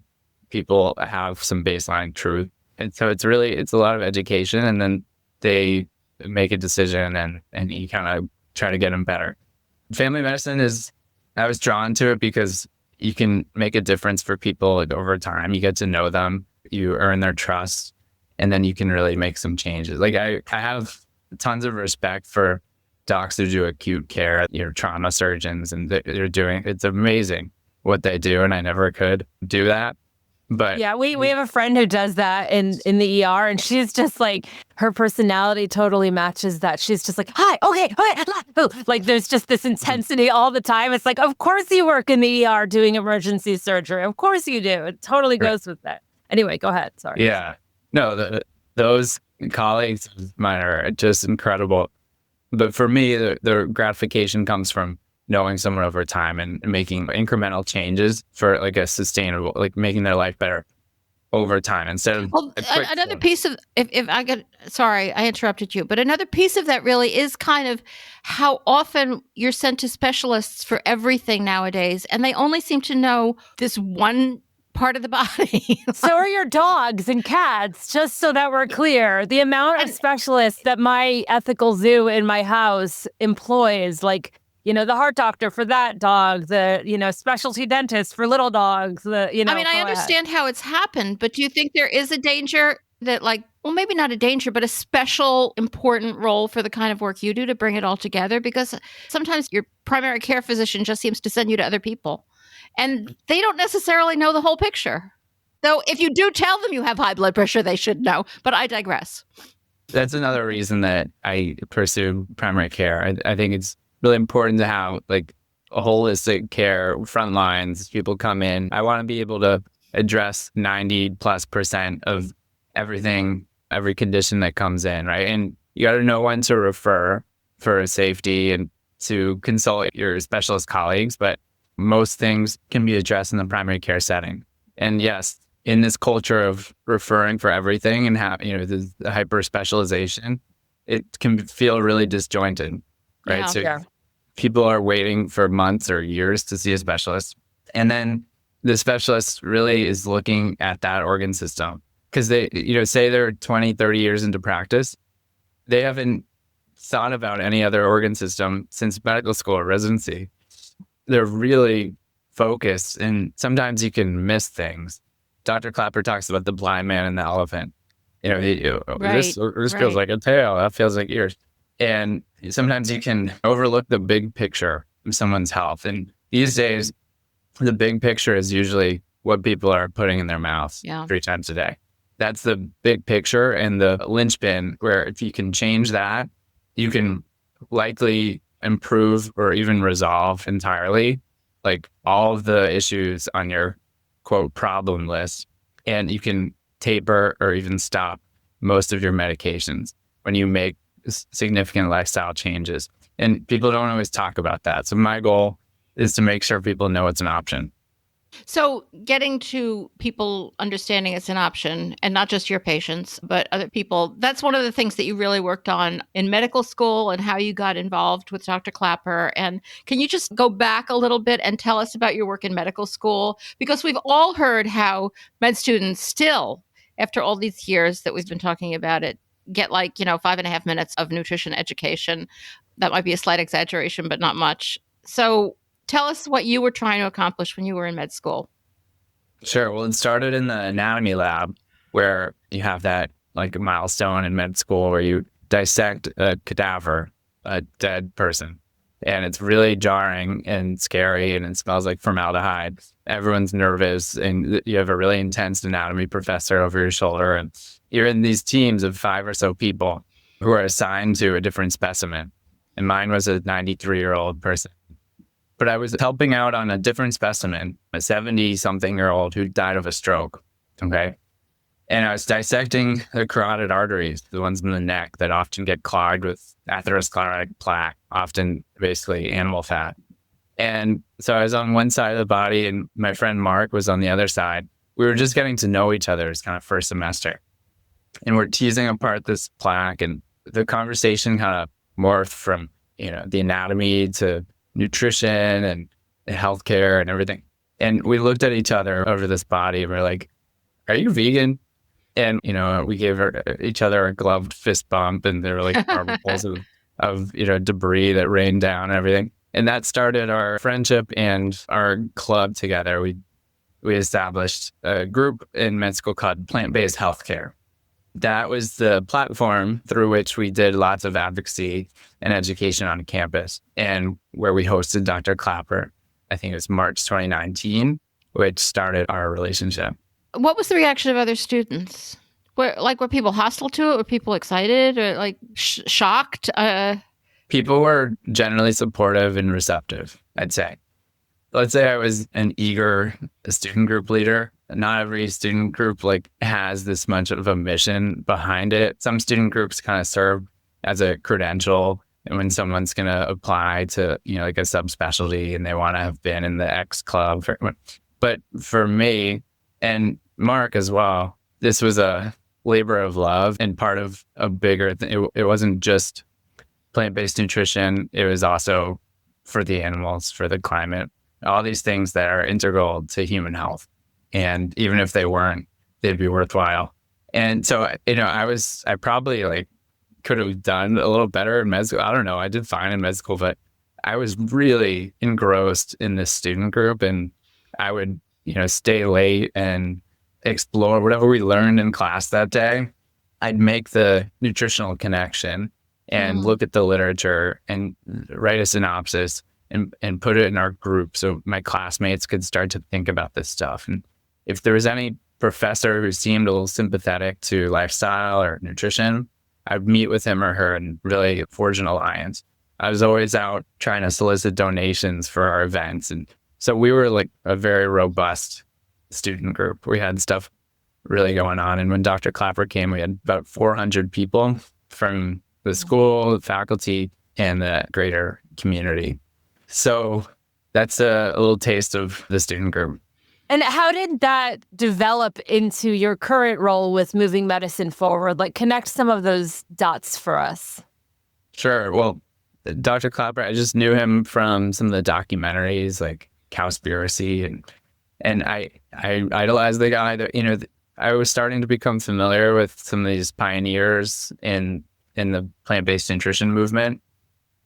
people have some baseline truth. And so it's a lot of education, and then they make a decision and you kind of try to get them better. Family medicine I was drawn to it because you can make a difference for people over time. You get to know them, you earn their trust, and then you can really make some changes. Like I have tons of respect for docs who do acute care, trauma surgeons, and it's amazing what they do. And I never could do that. But yeah, we have a friend who does that in the ER, and she's just like, her personality totally matches that. She's just like, hi, okay, like there's just this intensity all the time. It's like, of course you work in the ER doing emergency surgery. Of course you do. It totally goes with that. Anyway, go ahead. Sorry. Yeah. No, those colleagues of mine are just incredible. But for me, the gratification comes from knowing someone over time and making incremental changes for like a sustainable, like making their life better over time instead of another piece of, if I could, sorry, I interrupted you, but another piece of that really is kind of how often you're sent to specialists for everything nowadays, and they only seem to know this one part of the body. So are your dogs and cats, just so that we're clear. The amount of specialists that my ethical zoo in my house employs, like, the heart doctor for that dog, the, specialty dentist for little dogs, I mean, I understand how it's happened, but do you think there is a danger that maybe not a danger, but a special important role for the kind of work you do to bring it all together? Because sometimes your primary care physician just seems to send you to other people and they don't necessarily know the whole picture. Though if you do tell them you have high blood pressure, they should know, but I digress. That's another reason that I pursue primary care. I think it's really important to have like a holistic care front lines. People come in. I want to be able to address 90+% of everything, every condition that comes in, right? And you got to know when to refer for safety and to consult your specialist colleagues. But most things can be addressed in the primary care setting. And yes, in this culture of referring for everything and the hyper specialization, it can feel really disjointed, right? Yeah. So Yeah. people are waiting for months or years to see a specialist. And then the specialist really is looking at that organ system because they, say they're 20, 30 years into practice. They haven't thought about any other organ system since medical school or residency. They're really focused, and sometimes you can miss things. Dr. Clapper talks about the blind man and the elephant. This feels like a tail, that feels like ears. And sometimes you can overlook the big picture of someone's health. And these days, the big picture is usually what people are putting in their mouths 3 times a day. That's the big picture and the linchpin where if you can change that, you can likely improve or even resolve entirely like all of the issues on your quote problem list. And you can taper or even stop most of your medications when you make significant lifestyle changes. And people don't always talk about that. So my goal is to make sure people know it's an option. So getting to people understanding it's an option, and not just your patients, but other people, that's one of the things that you really worked on in medical school and how you got involved with Dr. Clapper. And can you just go back a little bit and tell us about your work in medical school? Because we've all heard how med students still, after all these years that we've been talking about it, get 5.5 minutes of nutrition education. That might be a slight exaggeration, but not much. So tell us what you were trying to accomplish when you were in med school. Sure. Well, it started in the anatomy lab where you have that like milestone in med school where you dissect a cadaver, a dead person. And it's really jarring and scary and it smells like formaldehyde. Everyone's nervous and you have a really intense anatomy professor over your shoulder. And you're in these teams of 5 or so people who are assigned to a different specimen. And mine was a 93-year-old person. But I was helping out on a different specimen, a 70-something-year-old who died of a stroke, okay? And I was dissecting the carotid arteries, the ones in the neck that often get clogged with atherosclerotic plaque, often basically animal fat. And so I was on one side of the body and my friend Mark was on the other side. We were just getting to know each other as kind of first semester. And we're teasing apart this plaque and the conversation kind of morphed from, the anatomy to nutrition and healthcare and everything. And we looked at each other over this body and we're like, are you vegan? And, we gave each other a gloved fist bump and there were like particles of debris that rained down and everything. And that started our friendship and our club together. We established a group in med school called Plant-Based Healthcare. That was the platform through which we did lots of advocacy and education on campus and where we hosted Dr. Clapper. I think it was March 2019, which started our relationship. What was the reaction of other students? Were people hostile to it? Were people excited or shocked? People were generally supportive and receptive, I'd say. Let's say I was an eager student group leader. Not every student group has this much of a mission behind it. Some student groups kind of serve as a credential, and when someone's going to apply to a subspecialty and they want to have been in the X club. But for me and Mark as well, this was a labor of love and part of a bigger thing. It wasn't just plant-based nutrition. It was also for the animals, for the climate, all these things that are integral to human health. And even if they weren't, they'd be worthwhile. And so, I probably could have done a little better in med school. I don't know. I did fine in med school, but I was really engrossed in this student group and I would, stay late and explore whatever we learned in class that day. I'd make the nutritional connection and look at the literature and write a synopsis and put it in our group so my classmates could start to think about this stuff. And if there was any professor who seemed a little sympathetic to lifestyle or nutrition, I'd meet with him or her and really forge an alliance. I was always out trying to solicit donations for our events. And so we were a very robust student group. We had stuff really going on. And when Dr. Clapper came, we had about 400 people from the school, the faculty, and the greater community. So that's a little taste of the student group. And how did that develop into your current role with moving medicine forward? Like, connect some of those dots for us. Sure. Well, Dr. Clapper, I just knew him from some of the documentaries like Cowspiracy, and I idolized the guy. That, I was starting to become familiar with some of these pioneers in the plant-based nutrition movement.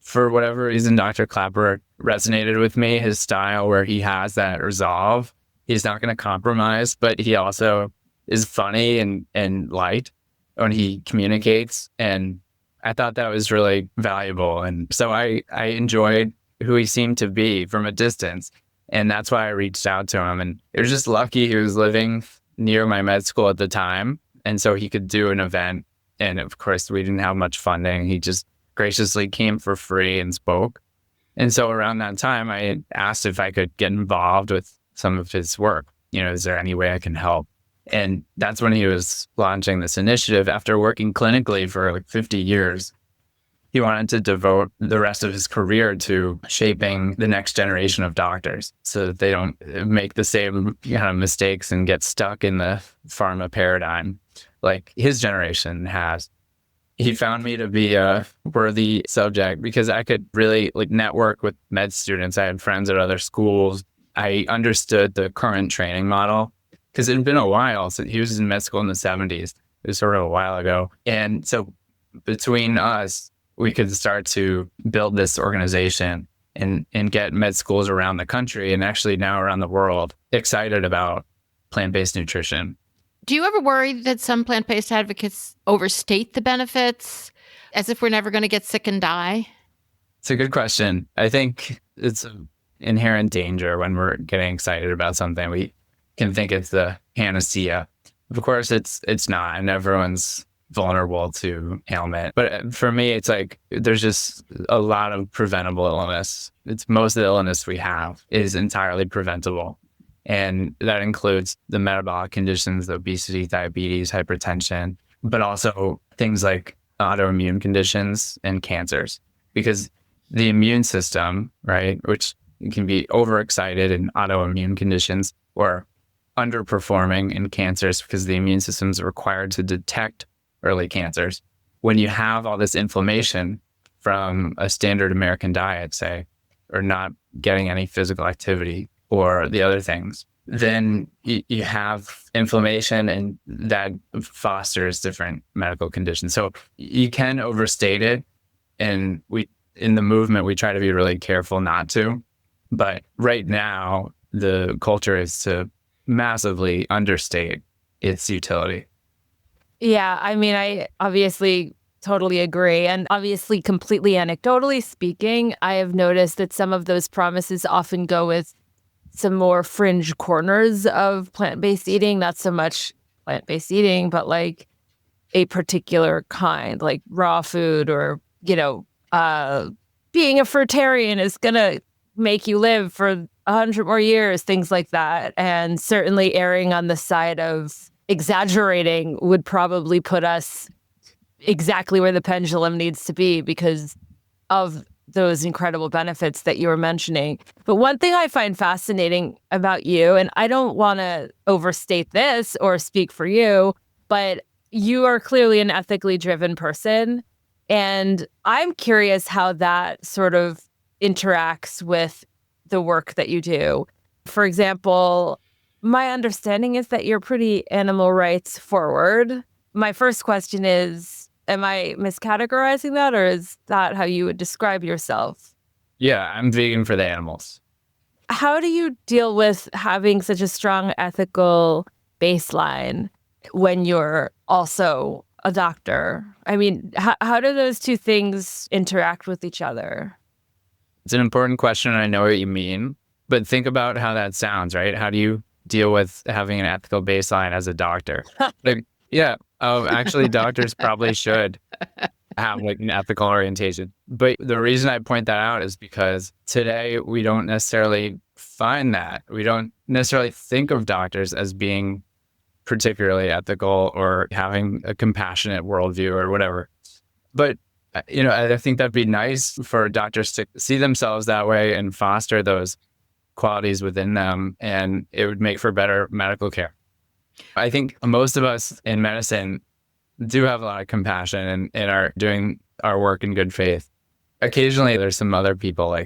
For whatever reason, Dr. Clapper resonated with me. His style, where he has that resolve. He's not going to compromise, but he also is funny and light when he communicates. And I thought that was really valuable. And so I enjoyed who he seemed to be from a distance. And that's why I reached out to him. And it was just lucky he was living near my med school at the time. And so he could do an event. And of course, we didn't have much funding. He just graciously came for free and spoke. And so around that time, I asked if I could get involved with some of his work. Is there any way I can help? And that's when he was launching this initiative after working clinically for like 50 years. He wanted to devote the rest of his career to shaping the next generation of doctors so that they don't make the same kind of mistakes and get stuck in the pharma paradigm like his generation has. He found me to be a worthy subject because I could really network with med students. I had friends at other schools. I understood the current training model because it had been a while. So he was in med school in the 70s. It was sort of a while ago. And so between us, we could start to build this organization and get med schools around the country and actually now around the world excited about plant-based nutrition. Do you ever worry that some plant-based advocates overstate the benefits as if we're never going to get sick and die? It's a good question. I think it's an inherent danger when we're getting excited about something. We can think it's the panacea. Of course, it's not, and everyone's vulnerable to ailment. But for me, it's like there's just a lot of preventable illness. It's most of the illness we have is entirely preventable. And that includes the metabolic conditions, the obesity, diabetes, hypertension, but also things like autoimmune conditions and cancers. Because the immune system, right, which can be overexcited in autoimmune conditions or underperforming in cancers because the immune system is required to detect early cancers. When you have all this inflammation from a standard American diet, say, or not getting any physical activity or the other things, then you have inflammation and that fosters different medical conditions. So you can overstate it. And in the movement, we try to be really careful not to. But right now, the culture is to massively understate its utility. Yeah, I mean, I obviously totally agree. And obviously, completely anecdotally speaking, I have noticed that some of those promises often go with some more fringe corners of plant-based eating, not so much plant-based eating, but like a particular kind, like raw food or, being a fruitarian is going to make you live for 100 more years, things like that. And certainly erring on the side of exaggerating would probably put us exactly where the pendulum needs to be because of those incredible benefits that you were mentioning. But one thing I find fascinating about you, and I don't want to overstate this or speak for you, but you are clearly an ethically driven person. And I'm curious how that sort of interacts with the work that you do. For example, my understanding is that you're pretty animal rights forward. My first question is, am I miscategorizing that, or is that how you would describe yourself? Yeah, I'm vegan for the animals. How do you deal with having such a strong ethical baseline when you're also a doctor? I mean, how do those two things interact with each other? It's an important question, and I know what you mean. But think about how that sounds, right? How do you deal with having an ethical baseline as a doctor? Actually, doctors probably should have an ethical orientation. But the reason I point that out is because today we don't necessarily find that. We don't necessarily think of doctors as being particularly ethical or having a compassionate worldview or whatever. But, I think that'd be nice for doctors to see themselves that way and foster those qualities within them, and it would make for better medical care. I think most of us in medicine do have a lot of compassion and are doing our work in good faith. Occasionally, there's some other people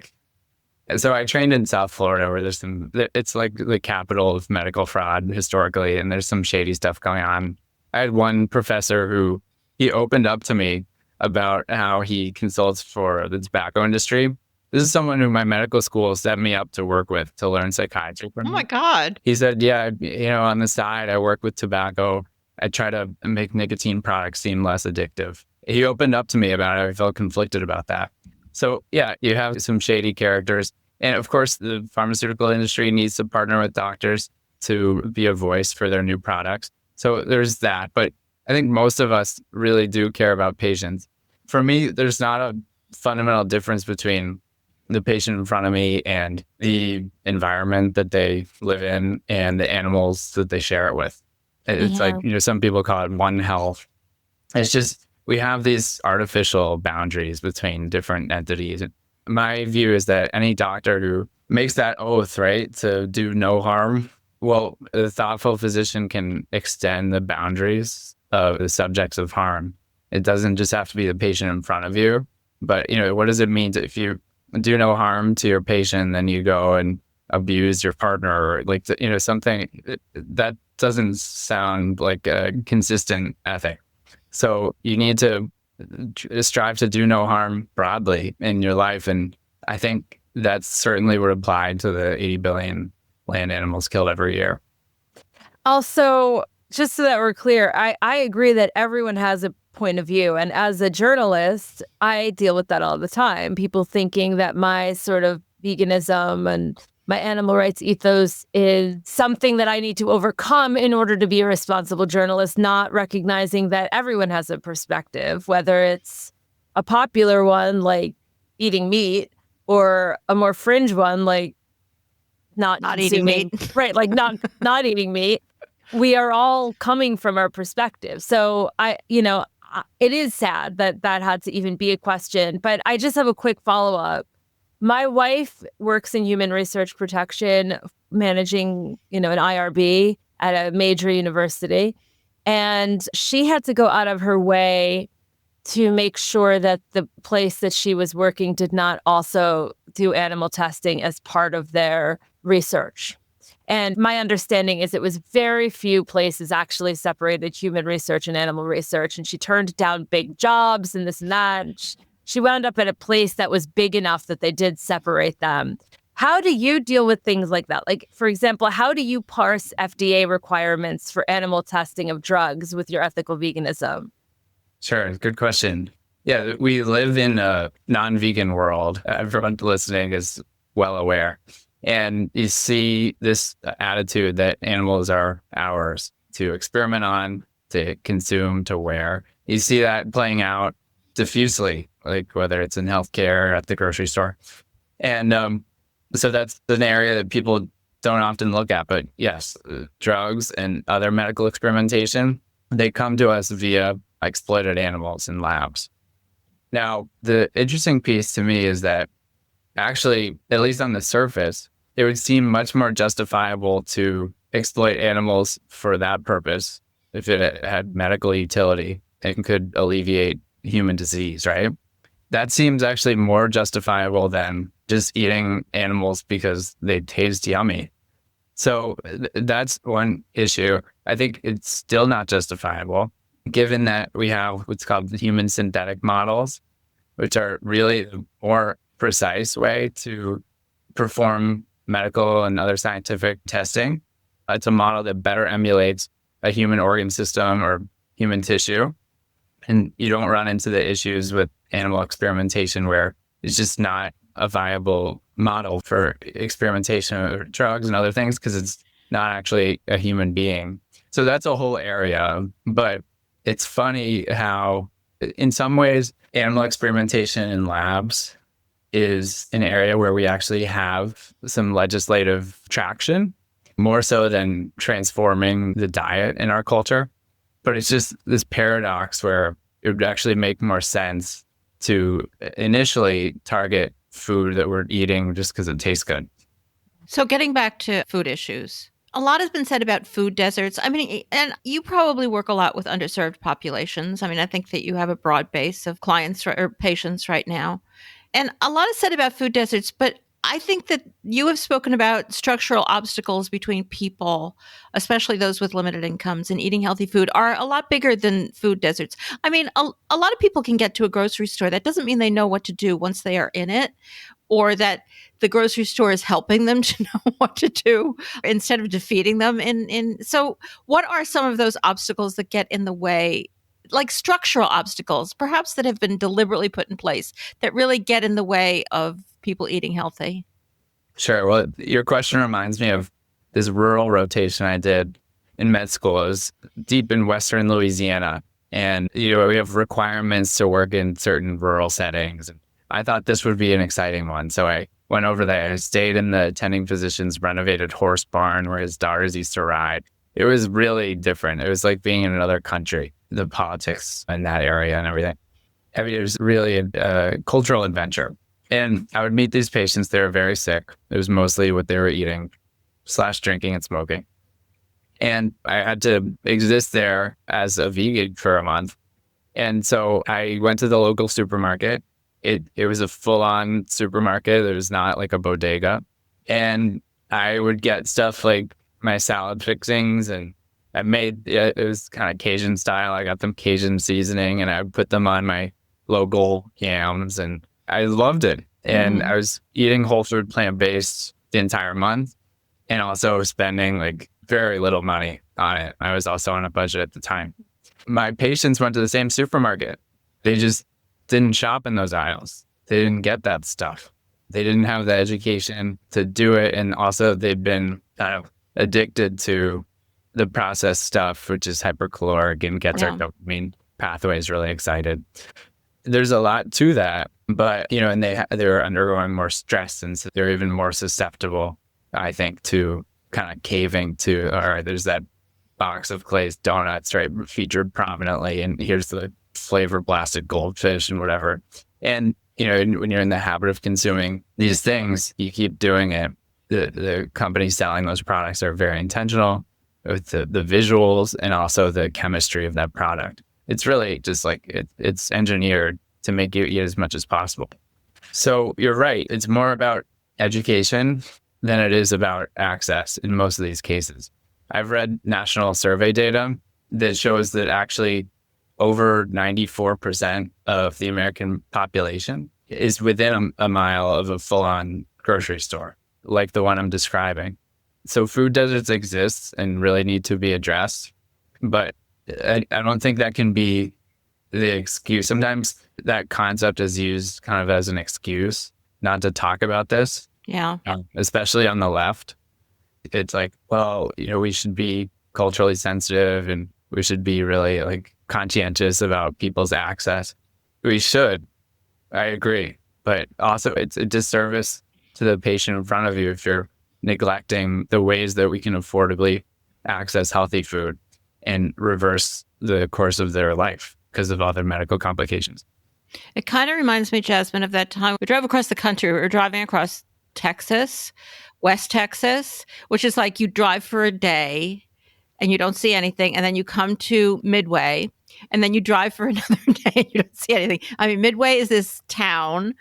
so I trained in South Florida where it's like the capital of medical fraud historically, and there's some shady stuff going on. I had one professor who he opened up to me about how he consults for the tobacco industry. This is someone who my medical school set me up to work with to learn psychiatry from. Oh my God. He said, yeah, on the side, I work with tobacco. I try to make nicotine products seem less addictive. He opened up to me about it. I felt conflicted about that. So yeah, you have some shady characters. And of course, the pharmaceutical industry needs to partner with doctors to be a voice for their new products. So there's that. But I think most of us really do care about patients. For me, there's not a fundamental difference between the patient in front of me and the environment that they live in and the animals that they share it with. It's like, some people call it one health. It's just, we have these artificial boundaries between different entities. My view is that any doctor who makes that oath, right, to do no harm, well, a thoughtful physician can extend the boundaries of the subjects of harm. It doesn't just have to be the patient in front of you, but, what does it mean if you do no harm to your patient, then you go and abuse your partner, or something that doesn't sound like a consistent ethic. So you need to strive to do no harm broadly in your life. And I think that certainly would apply to the 80 billion land animals killed every year. Also, just so that we're clear, I agree that everyone has a point of view. And as a journalist, I deal with that all the time. People thinking that my sort of veganism and my animal rights ethos is something that I need to overcome in order to be a responsible journalist, not recognizing that everyone has a perspective, whether it's a popular one like eating meat or a more fringe one like not eating meat. Right, like not eating meat. We are all coming from our perspective. So it is sad that had to even be a question, but I just have a quick follow-up. My wife works in human research protection, managing, an IRB at a major university. And she had to go out of her way to make sure that the place that she was working did not also do animal testing as part of their research. And my understanding is it was very few places actually separated human research and animal research. And she turned down big jobs and this and that. And she wound up at a place that was big enough that they did separate them. How do you deal with things like that? Like, for example, how do you parse FDA requirements for animal testing of drugs with your ethical veganism? Sure. Good question. Yeah, we live in a non-vegan world. Everyone listening is well aware. And you see this attitude that animals are ours to experiment on, to consume, to wear. You see that playing out diffusely, like whether it's in healthcare or at the grocery store. And so that's an area that people don't often look at. But yes, drugs and other medical experimentation, they come to us via exploited animals in labs. Now, the interesting piece to me is that actually, at least on the surface, it would seem much more justifiable to exploit animals for that purpose if it had medical utility and could alleviate human disease, right? That seems actually more justifiable than just eating animals because they taste yummy. So that's one issue. I think it's still not justifiable, given that we have what's called the human synthetic models, which are really a more precise way to perform medical and other scientific testing. It's a model that better emulates a human organ system or human tissue. And you don't run into the issues with animal experimentation where it's just not a viable model for experimentation or drugs and other things because it's not actually a human being. So that's a whole area. But it's funny how, in some ways, animal experimentation in labs is an area where we actually have some legislative traction, more so than transforming the diet in our culture. But it's just this paradox where it would actually make more sense to initially target food that we're eating just because it tastes good. So getting back to food issues, a lot has been said about food deserts. I mean, and you probably work a lot with underserved populations. I mean, I think that you have a broad base of clients or patients right now. And a lot is said about food deserts, but I think that you have spoken about structural obstacles between people, especially those with limited incomes, and eating healthy food are a lot bigger than food deserts. I mean, a lot of people can get to a grocery store. That doesn't mean they know what to do once they are in it, or that the grocery store is helping them to know what to do instead of defeating them. So what are some of those obstacles that get in the way, like structural obstacles, perhaps that have been deliberately put in place that really get in the way of people eating healthy? Sure. Well, your question reminds me of this rural rotation I did in med school. It was deep in Western Louisiana. And, we have requirements to work in certain rural settings. And I thought this would be an exciting one. So I went over there. I stayed in the attending physician's renovated horse barn where his daughters used to ride. It was really different. It was like being in another country, the politics in that area and everything. I mean, it was really a cultural adventure. And I would meet these patients. They were very sick. It was mostly what they were eating / drinking and smoking. And I had to exist there as a vegan for a month. And so I went to the local supermarket. It was a full-on supermarket. It was not like a bodega. And I would get stuff like my salad fixings, and it was kind of Cajun style. I got them Cajun seasoning, and I would put them on my local yams, and I loved it. And I was eating whole food plant-based the entire month and also spending like very little money on it. I was also on a budget at the time. My patients went to the same supermarket. They just didn't shop in those aisles. They didn't get that stuff. They didn't have the education to do it. And also they've been kind of addicted to the processed stuff, which is hypercaloric and gets our dopamine pathways really excited. There's a lot to that, but, and they're undergoing more stress. And so they're even more susceptible, I think, to kind of caving to, all right, there's that box of glazed donuts, right, featured prominently, and here's the flavor blasted goldfish and whatever. And, when you're in the habit of consuming these things, you keep doing it. The companies selling those products are very intentional with the visuals and also the chemistry of that product. It's really just like it's engineered to make you eat as much as possible. So you're right. It's more about education than it is about access in most of these cases. I've read national survey data that shows that actually over 94% of the American population is within a mile of a full-on grocery store, like the one I'm describing. So food deserts exist and really need to be addressed, but I don't think that can be the excuse. Sometimes that concept is used kind of as an excuse not to talk about this. Yeah. Especially on the left. It's like, well, we should be culturally sensitive and we should be really like conscientious about people's access. We should. I agree. But also it's a disservice to the patient in front of you if you're neglecting the ways that we can affordably access healthy food and reverse the course of their life because of other medical complications. It kind of reminds me, Jasmine, of that time we drove across the country. We were driving across Texas, West Texas, which is like you drive for a day and you don't see anything. And then you come to Midway and then you drive for another day and you don't see anything. I mean, Midway is this town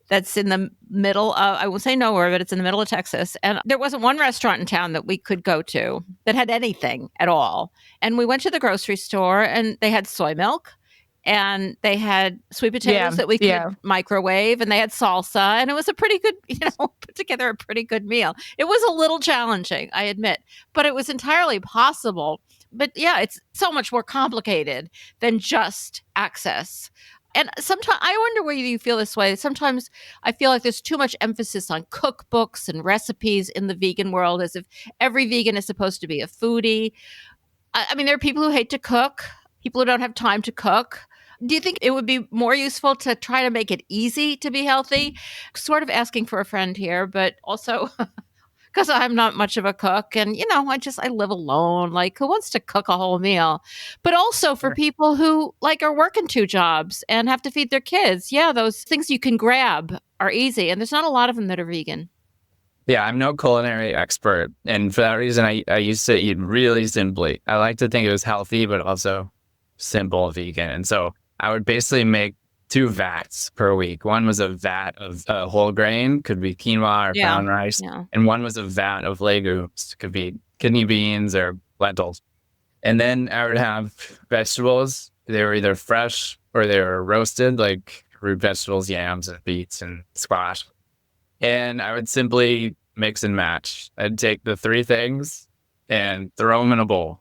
that's in the middle of, I won't say nowhere, but it's in the middle of Texas. And there wasn't one restaurant in town that we could go to that had anything at all. And we went to the grocery store and they had soy milk and they had sweet potatoes that we could microwave, and they had salsa, and it was a pretty good, put together a pretty good meal. It was a little challenging, I admit, but it was entirely possible. But yeah, it's so much more complicated than just access. And sometimes I wonder whether you feel this way. Sometimes I feel like there's too much emphasis on cookbooks and recipes in the vegan world, as if every vegan is supposed to be a foodie. I mean, there are people who hate to cook, people who don't have time to cook. Do you think it would be more useful to try to make it easy to be healthy? Sort of asking for a friend here, but also because I'm not much of a cook and, I live alone. Like, who wants to cook a whole meal? But also for people who are working 2 jobs and have to feed their kids. Yeah, those things you can grab are easy. And there's not a lot of them that are vegan. Yeah, I'm no culinary expert. And for that reason, I used to eat really simply. I like to think it was healthy, but also simple vegan. And so I would basically make two vats per week. One was a vat of whole grain, could be quinoa or Yeah. brown rice. Yeah. And one was a vat of legumes, could be kidney beans or lentils. And then I would have vegetables. They were either fresh or they were roasted, like root vegetables, yams, and beets and squash. And I would simply mix and match. I'd take the three things and throw them in a bowl.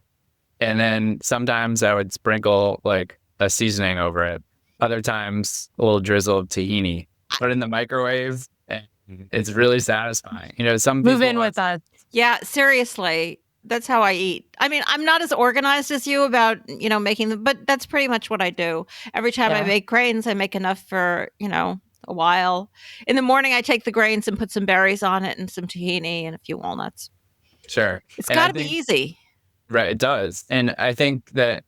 And then sometimes I would sprinkle like a seasoning over it. Other times, a little drizzle of tahini. Put it in the microwave, and it's really satisfying. Some Move people in with us. Yeah, seriously. That's how I eat. I mean, I'm not as organized as you about, making them, but that's pretty much what I do. Every time I Yeah. make grains, I make enough for, a while. In the morning, I take the grains and put some berries on it and some tahini and a few walnuts. Sure. It's And got I to be think, easy. right, it does. And I think that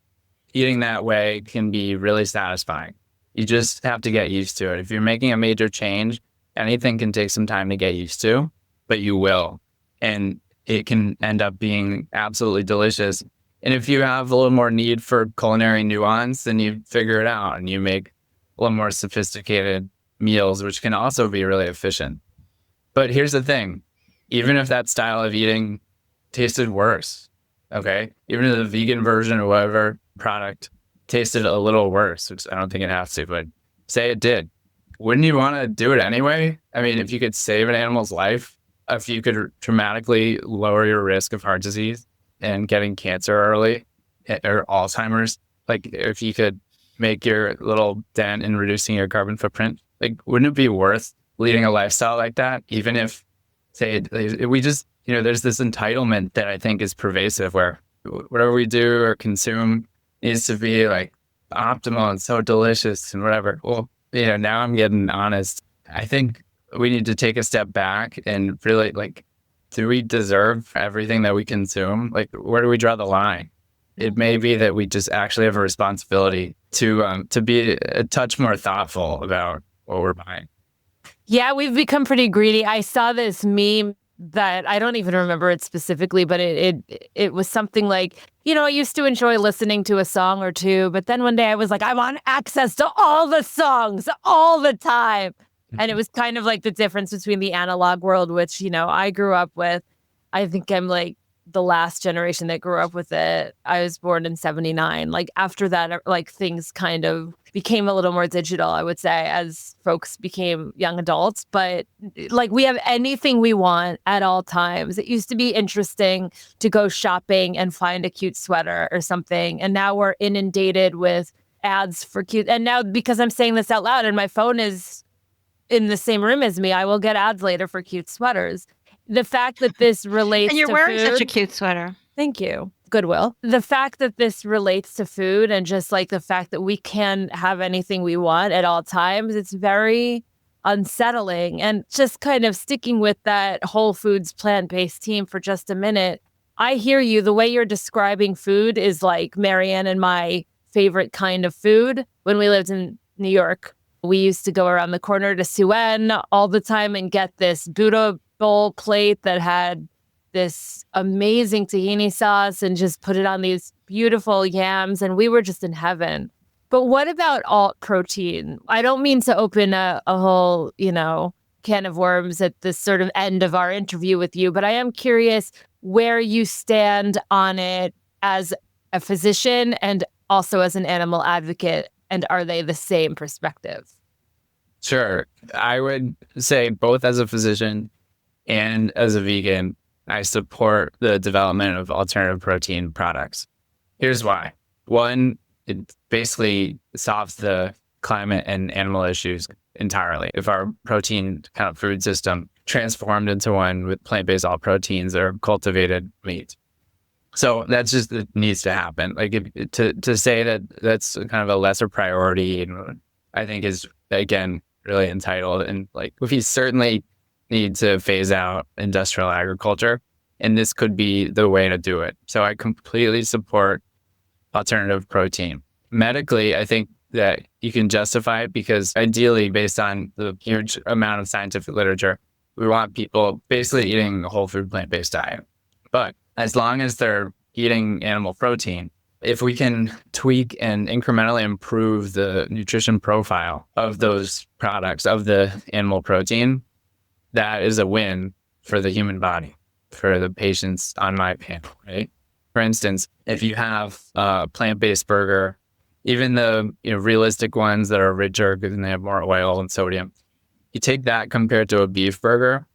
eating that way can be really satisfying. You just have to get used to it. If you're making a major change, anything can take some time to get used to, but you will. And it can end up being absolutely delicious. And if you have a little more need for culinary nuance, then you figure it out and you make a little more sophisticated meals, which can also be really efficient. But here's the thing, even if that style of eating tasted worse, okay, even if the vegan version or whatever product tasted a little worse, which I don't think it has to, but say it did, wouldn't you want to do it anyway? I mean, if you could save an animal's life, if you could dramatically lower your risk of heart disease and getting cancer early or Alzheimer's, like if you could make your little dent in reducing your carbon footprint, like wouldn't it be worth leading a lifestyle like that? Even if, say, we just, there's this entitlement that I think is pervasive where whatever we do or consume needs to be like optimal and so delicious and whatever. Well, now I'm getting honest. I think we need to take a step back and really do we deserve everything that we consume? Like, where do we draw the line? It may be that we just actually have a responsibility to be a touch more thoughtful about what we're buying. Yeah, we've become pretty greedy. I saw this meme that I don't even remember it specifically, but it was something like, I used to enjoy listening to a song or two, but then one day I was like, I want access to all the songs all the time. And it was kind of like the difference between the analog world, which, I grew up with. I think I'm like the last generation that grew up with it. I was born in 79. Like after that, like things kind of became a little more digital, I would say, as folks became young adults. But like we have anything we want at all times. It used to be interesting to go shopping and find a cute sweater or something. And now we're inundated with ads for cute. And now because I'm saying this out loud and my phone is in the same room as me, I will get ads later for cute sweaters. The fact that this relates And you're to wearing food, such a cute sweater. Thank you. Goodwill. The fact that this relates to food and just like the fact that we can have anything we want at all times, it's very unsettling. And just kind of sticking with that Whole Foods plant-based team for just a minute, I hear you. The way you're describing food is like Marianne and my favorite kind of food. When we lived in New York, we used to go around the corner to Suen all the time and get this Buddha bowl plate that had this amazing tahini sauce and just put it on these beautiful yams. And we were just in heaven. But what about alt protein? I don't mean to open a whole, can of worms at this sort of end of our interview with you, but I am curious where you stand on it as a physician and also as an animal advocate. And are they the same perspective? Sure. I would say both as a physician and as a vegan, I support the development of alternative protein products. Here's why. One, it basically solves the climate and animal issues entirely. If our protein kind of food system transformed into one with plant-based alt proteins or cultivated meat. So that's just, it needs to happen. Like to say that that's kind of a lesser priority, I think is, again, really entitled. And like, we certainly need to phase out industrial agriculture, and this could be the way to do it. So I completely support alternative protein. Medically, I think that you can justify it because ideally, based on the huge amount of scientific literature, We want people basically eating a whole food plant-based diet. But as long as they're eating animal protein, if we can tweak and incrementally improve the nutrition profile of those products, of the animal protein, that is a win for the human body, for the patients on my panel, right? For instance, if you have a plant-based burger, even the realistic ones that are richer because they have more oil and sodium, you take that compared to a beef burger,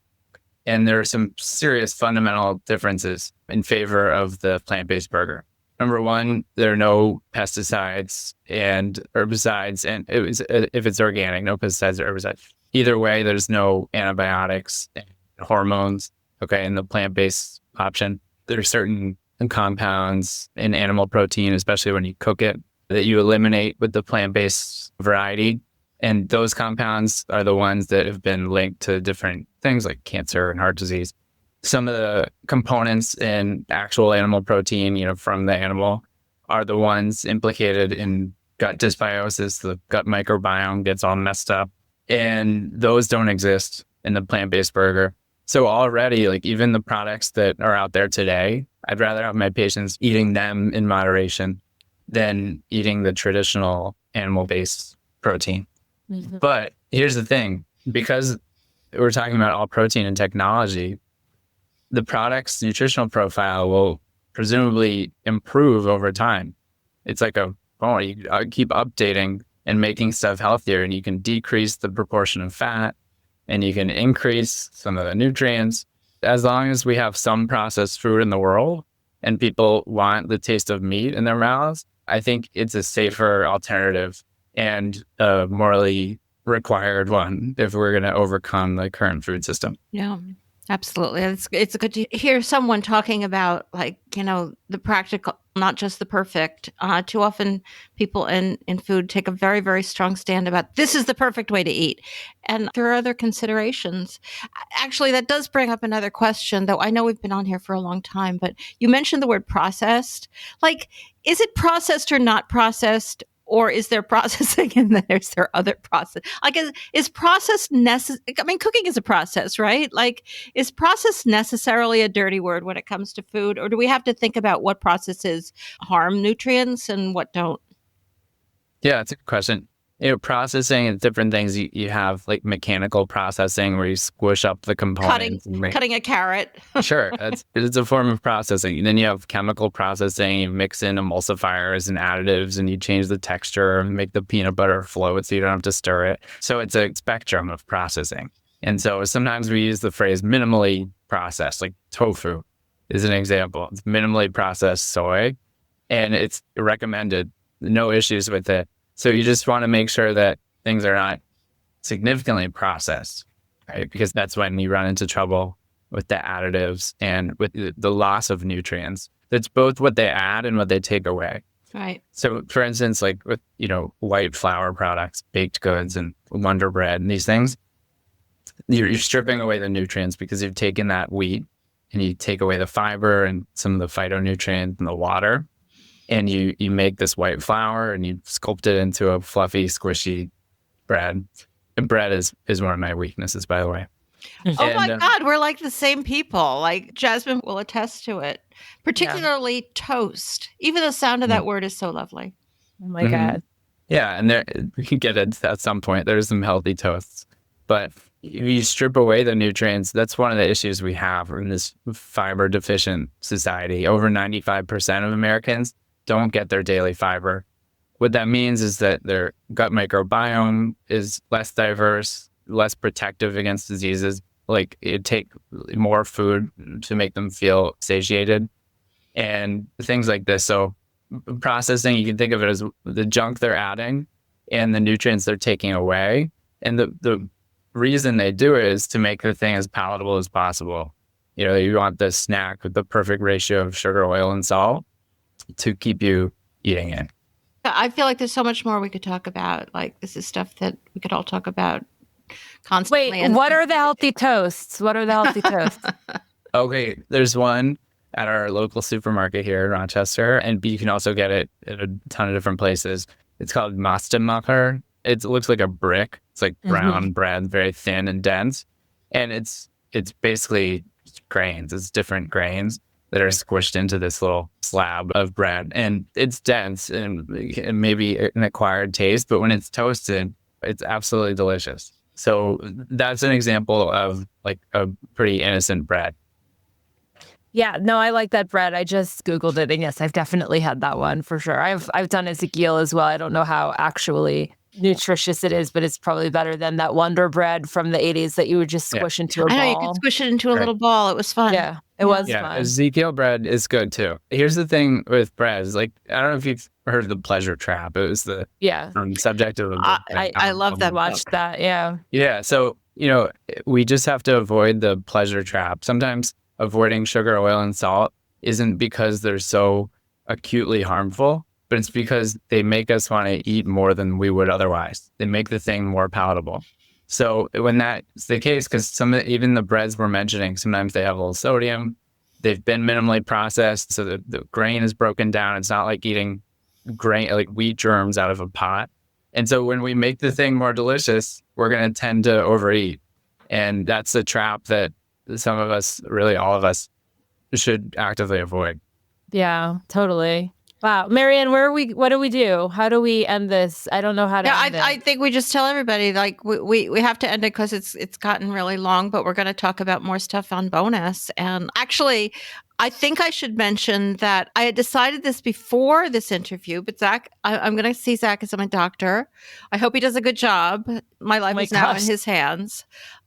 and there are some serious fundamental differences in favor of the plant-based burger. Number one, there are no pesticides and herbicides, and if it's organic, no pesticides or herbicides. Either way, there's no antibiotics and hormones, okay, in the plant-based option. There are certain compounds in animal protein, especially when you cook it, that you eliminate with the plant-based variety. And those compounds are the ones that have been linked to different things like cancer and heart disease. Some of the components in actual animal protein, from the animal are the ones implicated in gut dysbiosis. The gut microbiome gets all messed up, and those don't exist in the plant-based burger. So already, like even the products that are out there today, I'd rather have my patients eating them in moderation than eating the traditional animal-based protein. Mm-hmm. But here's the thing, because we're talking about all protein and technology, the product's nutritional profile will presumably improve over time. It's like a phone. You keep updating and making stuff healthier, and you can decrease the proportion of fat and you can increase some of the nutrients. As long as we have some processed food in the world and people want the taste of meat in their mouths, I think it's a safer alternative and a morally required one if we're going to overcome the current food system. Yeah. Absolutely. It's good to hear someone talking about the practical, not just the perfect. Too often people in food take a very, very strong stand about this is the perfect way to eat. And there are other considerations. Actually, that does bring up another question, though I know we've been on here for a long time, but you mentioned the word processed. Is it processed or not processed? Or is there processing and then is there other process? Is process necessary? I mean, cooking is a process, right? Is process necessarily a dirty word when it comes to food? Or do we have to think about what processes harm nutrients and what don't? Yeah, that's a good question. Processing and different things. You have like mechanical processing where you squish up the components. Cutting a carrot. Sure, it's a form of processing. And then you have chemical processing. You mix in emulsifiers and additives, and you change the texture and make the peanut butter float so you don't have to stir it. So it's a spectrum of processing. And so sometimes we use the phrase minimally processed, like tofu is an example. It's minimally processed soy, and it's recommended. No issues with it. So you just want to make sure that things are not significantly processed, right? Because that's when you run into trouble with the additives and with the loss of nutrients. It's both what they add and what they take away. Right. So for instance, like with, white flour products, baked goods and Wonder Bread and these things, you're stripping away the nutrients because you've taken that wheat and you take away the fiber and some of the phytonutrients and the water. And you make this white flour and you sculpt it into a fluffy, squishy bread. And bread is one of my weaknesses, by the way. Oh my God, we're like the same people. Like Jasmine will attest to it, particularly toast. Even the sound of that word is so lovely. Oh my God. Yeah, and we can get it at some point. There's some healthy toasts. But if you strip away the nutrients, that's one of the issues we have in this fiber deficient society. Over 95% of Americans don't get their daily fiber. What that means is that their gut microbiome is less diverse, less protective against diseases. Like it take more food to make them feel satiated and things like this. So processing, you can think of it as the junk they're adding and the nutrients they're taking away. And the reason they do it is to make the thing as palatable as possible. You want the snack with the perfect ratio of sugar, oil, and salt to keep you eating it. I feel like there's so much more we could talk about. This is stuff that we could all talk about constantly. Wait, what are the healthy toasts? Okay, there's one at our local supermarket here in Rochester, and you can also get it at a ton of different places. It's called Mastemacher. It looks like a brick. It's like brown bread, very thin and dense. And it's it's basically grains. It's different grains that are squished into this little slab of bread. And it's dense and maybe an acquired taste, but when it's toasted, it's absolutely delicious. So that's an example of like a pretty innocent bread. Yeah, no, I like that bread. I just Googled it, and yes, I've definitely had that one for sure. I've done Ezekiel as well. I don't know how actually nutritious it is, but it's probably better than that Wonder Bread from the 80s that you would just squish into a I know you ball. could squish it into a little ball. It was fun. Yeah, it was Yeah, fun. Ezekiel bread is good too. Here's the thing with bread is like, I don't know if you've heard of the pleasure trap. It was the subject of a book. I love that. Watched that. Yeah. Yeah. So, we just have to avoid the pleasure trap. Sometimes avoiding sugar, oil, and salt isn't because they're so acutely harmful, but it's because they make us want to eat more than we would otherwise. They make the thing more palatable. So when that's the case, because even the breads we're mentioning, sometimes they have a little sodium. They've been minimally processed, so the grain is broken down. It's not like eating grain, like wheat germs out of a pot. And so when we make the thing more delicious, we're going to tend to overeat. And that's a trap that some of us, really all of us, should actively avoid. Yeah, totally. Wow. Marianne, what do we do? How do we end this? I don't know how to end it. I think we just tell everybody, like, we have to end it because it's gotten really long, but we're going to talk about more stuff on bonus. And actually, I think I should mention that I had decided this before this interview, but Zach, I'm going to see Zach as my doctor. I hope he does a good job. My life is now in his hands.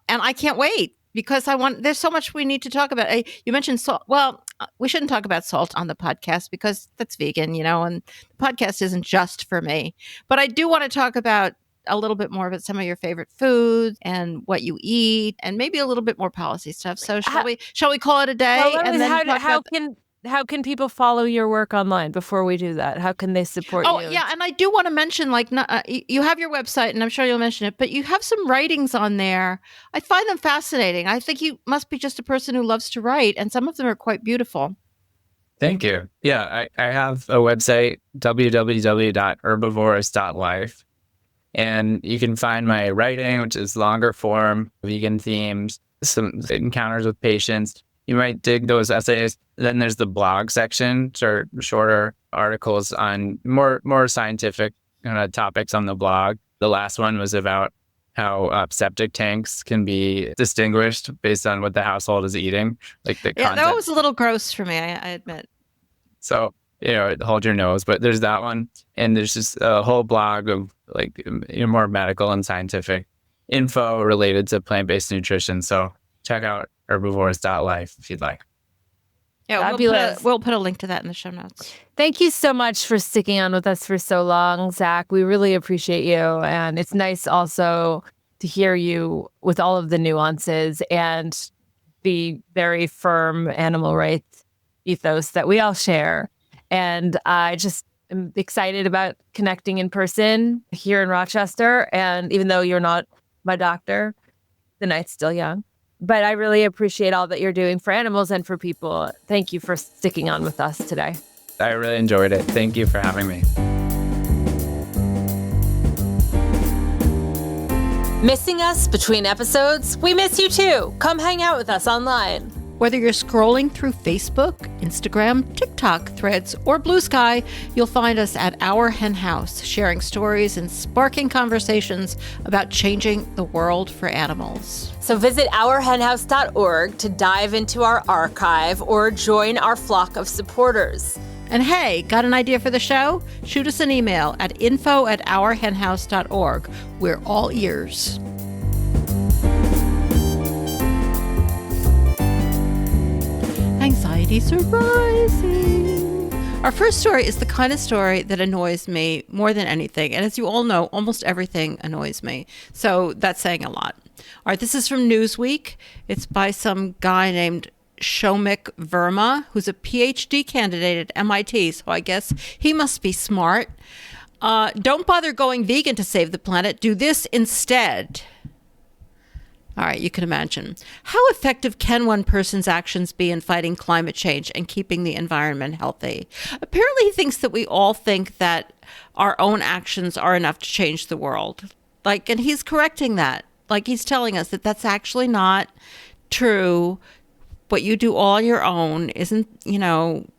And I can't wait because there's so much we need to talk about. You mentioned salt. Well, we shouldn't talk about salt on the podcast because that's vegan, and the podcast isn't just for me. But I do want to talk about a little bit more about some of your favorite foods and what you eat and maybe a little bit more policy stuff. So shall we call it a day? Well, and then how can people follow your work online before we do that? How can they support you? Oh, yeah. And I do want to mention, you have your website, and I'm sure you'll mention it, but you have some writings on there. I find them fascinating. I think you must be just a person who loves to write, and some of them are quite beautiful. Thank you. Yeah, I have a website, www.herbivorous.life. And you can find my writing, which is longer form, vegan themes, some encounters with patients. You might dig those essays. Then there's the blog section, shorter articles on more scientific kind of topics on the blog. The last one was about how septic tanks can be distinguished based on what the household is eating. Like the content. That was a little gross for me, I admit. So, hold your nose. But there's that one. And there's just a whole blog of more medical and scientific info related to plant-based nutrition. So check out herbivores.life if you'd like. Yeah, we'll put a link to that in the show notes. Thank you so much for sticking on with us for so long, Zach. We really appreciate you. And it's nice also to hear you with all of the nuances and the very firm animal rights ethos that we all share. And I just am excited about connecting in person here in Rochester. And even though you're not my doctor, the night's still young. But I really appreciate all that you're doing for animals and for people. Thank you for sticking on with us today. I really enjoyed it. Thank you for having me. Missing us between episodes? We miss you too. Come hang out with us online. Whether you're scrolling through Facebook, Instagram, TikTok, Threads, or Blue Sky, you'll find us at Our Hen House, sharing stories and sparking conversations about changing the world for animals. So visit ourhenhouse.org to dive into our archive or join our flock of supporters. And hey, got an idea for the show? Shoot us an email at info@ourhenhouse.org. We're all ears. Anxieties are rising. Our first story is the kind of story that annoys me more than anything. And as you all know, almost everything annoys me. So that's saying a lot. All right, this is from Newsweek. It's by some guy named Shomik Verma, who's a PhD candidate at MIT. So I guess he must be smart. Don't bother going vegan to save the planet. Do this instead. All right, you can imagine. How effective can one person's actions be in fighting climate change and keeping the environment healthy? Apparently, he thinks that we all think that our own actions are enough to change the world. And he's correcting that. He's telling us that that's actually not true, what you do all on your own isn't,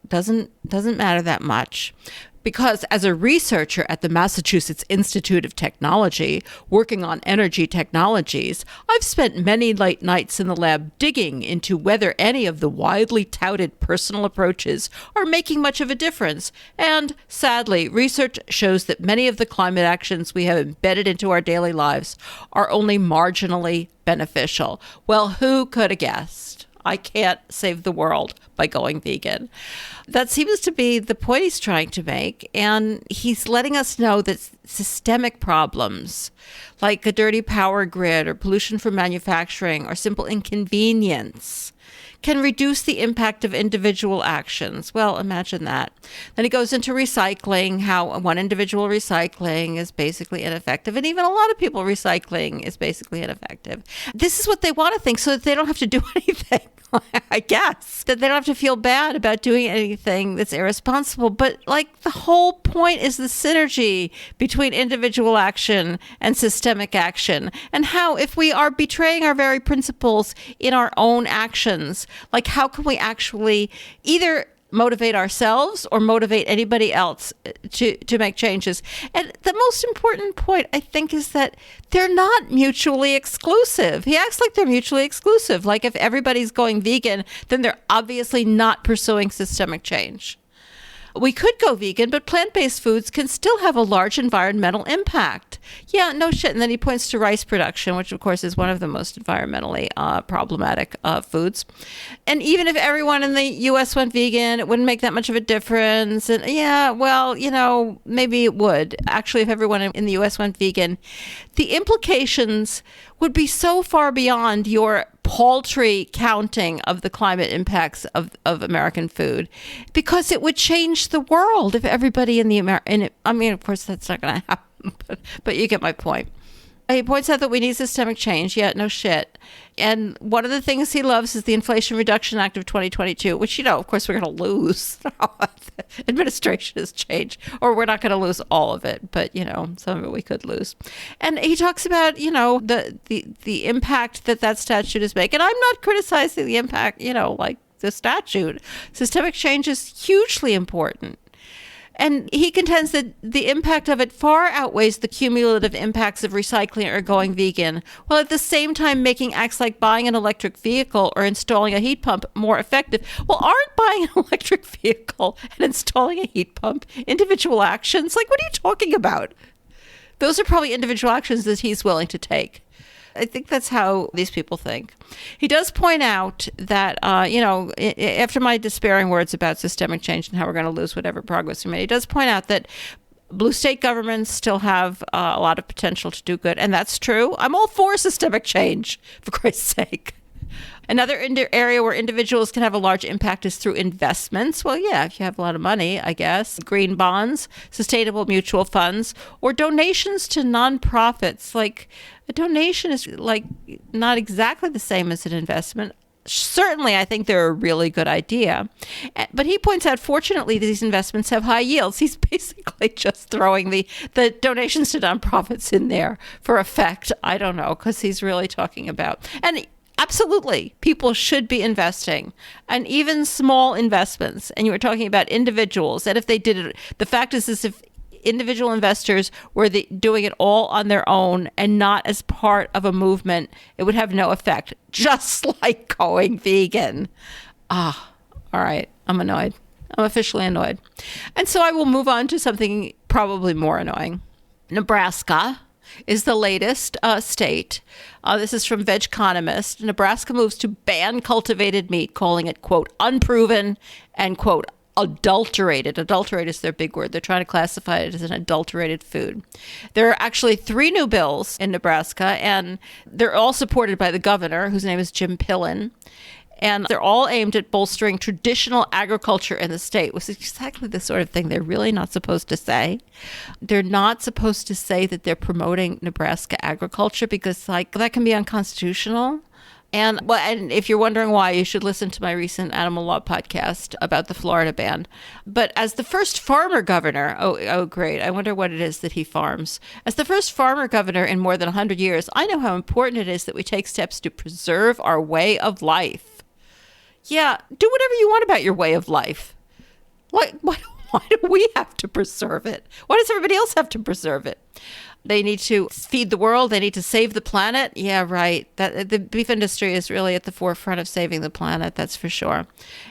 doesn't matter that much. Because as a researcher at the Massachusetts Institute of Technology, working on energy technologies, I've spent many late nights in the lab digging into whether any of the widely touted personal approaches are making much of a difference. And sadly, research shows that many of the climate actions we have embedded into our daily lives are only marginally beneficial. Well, who could have guessed? I can't save the world by going vegan. That seems to be the point he's trying to make. And he's letting us know that systemic problems like a dirty power grid or pollution from manufacturing or simple inconvenience can reduce the impact of individual actions. Well, imagine that. Then he goes into recycling, how one individual recycling is basically ineffective. And even a lot of people recycling is basically ineffective. This is what they want to think so that they don't have to do anything. I guess that they don't have to feel bad about doing anything that's irresponsible. But like the whole point is the synergy between individual action and systemic action, and how if we are betraying our very principles in our own actions, like how can we actually either motivate ourselves or motivate anybody else to make changes? And the most important point, I think, is that they're not mutually exclusive. He acts like they're mutually exclusive. Like if everybody's going vegan, then they're obviously not pursuing systemic change. We could go vegan, but plant-based foods can still have a large environmental impact. Yeah, no shit. And then he points to rice production, which of course is one of the most environmentally problematic foods. And even if everyone in the U.S. went vegan, it wouldn't make that much of a difference. And yeah, well, maybe it would. Actually, if everyone in the U.S. went vegan, the implications would be so far beyond your paltry counting of the climate impacts of American food, because it would change the world if everybody in the of course that's not going to happen, but you get my point. He points out that we need systemic change. Yeah, no shit. And one of the things he loves is the Inflation Reduction Act of 2022, which, of course, we're going to lose. Administration has changed, or we're not going to lose all of it, but, some of it we could lose. And he talks about, the impact that statute is making. And I'm not criticizing the impact, like the statute. Systemic change is hugely important. And he contends that the impact of it far outweighs the cumulative impacts of recycling or going vegan, while at the same time making acts like buying an electric vehicle or installing a heat pump more effective. Well, aren't buying an electric vehicle and installing a heat pump individual actions? Like, what are you talking about? Those are probably individual actions that he's willing to take. I think that's how these people think. He does point out that, after my despairing words about systemic change and how we're going to lose whatever progress we made, he does point out that blue state governments still have a lot of potential to do good. And that's true. I'm all for systemic change, for Christ's sake. Another area where individuals can have a large impact is through investments. Well, yeah, if you have a lot of money, I guess. Green bonds, sustainable mutual funds, or donations to nonprofits. Like, a donation is not exactly the same as an investment. Certainly, I think they're a really good idea. But he points out, fortunately, these investments have high yields. He's basically just throwing the donations to nonprofits in there for effect. I don't know, because he's really talking about... And absolutely, people should be investing, and even small investments. And you were talking about individuals, and if they did it, the fact is if individual investors were doing it all on their own and not as part of a movement, it would have no effect, just like going vegan. All right, I'm annoyed. I'm officially annoyed. And so I will move on to something probably more annoying. Nebraska is the latest state. This is from Vegconomist. Nebraska moves to ban cultivated meat, calling it, quote, unproven and, quote, adulterated. Adulterated is their big word. They're trying to classify it as an adulterated food. There are actually 3 new bills in Nebraska, and they're all supported by the governor, whose name is Jim Pillen. And they're all aimed at bolstering traditional agriculture in the state, which is exactly the sort of thing they're really not supposed to say. They're not supposed to say that they're promoting Nebraska agriculture because, that can be unconstitutional. And if you're wondering why, you should listen to my recent animal law podcast about the Florida ban. But as the first farmer governor, oh great, I wonder what it is that he farms. As the first farmer governor in more than 100 years, I know how important it is that we take steps to preserve our way of life. Yeah, do whatever you want about your way of life. Why do we have to preserve it? Why does everybody else have to preserve it? They need to feed the world. They need to save the planet. Yeah, right. The beef industry is really at the forefront of saving the planet, that's for sure.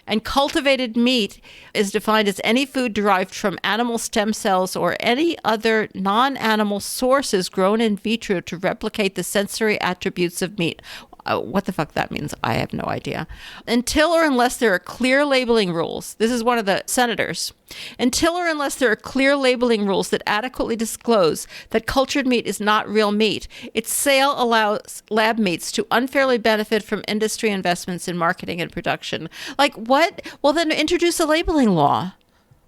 And cultivated meat is defined as any food derived from animal stem cells or any other non-animal sources grown in vitro to replicate the sensory attributes of meat. What the fuck that means, I have no idea. Until or unless there are clear labeling rules, this is one of the senators, until or unless there are clear labeling rules that adequately disclose that cultured meat is not real meat, its sale allows lab meats to unfairly benefit from industry investments in marketing and production. Like what? Well, then introduce a labeling law.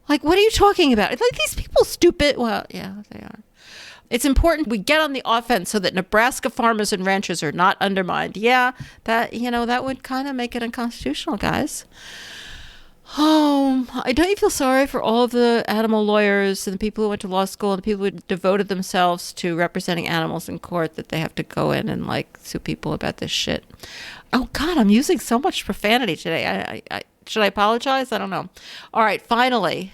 Like, what are you talking about? Like, these people stupid. Well, yeah, they are. It's important we get on the offense so that Nebraska farmers and ranchers are not undermined. Yeah, that would kind of make it unconstitutional, guys. Oh, don't you feel sorry for all of the animal lawyers and the people who went to law school and the people who devoted themselves to representing animals in court that they have to go in and sue people about this shit? Oh God, I'm using so much profanity today. Should I apologize? I don't know. All right, finally.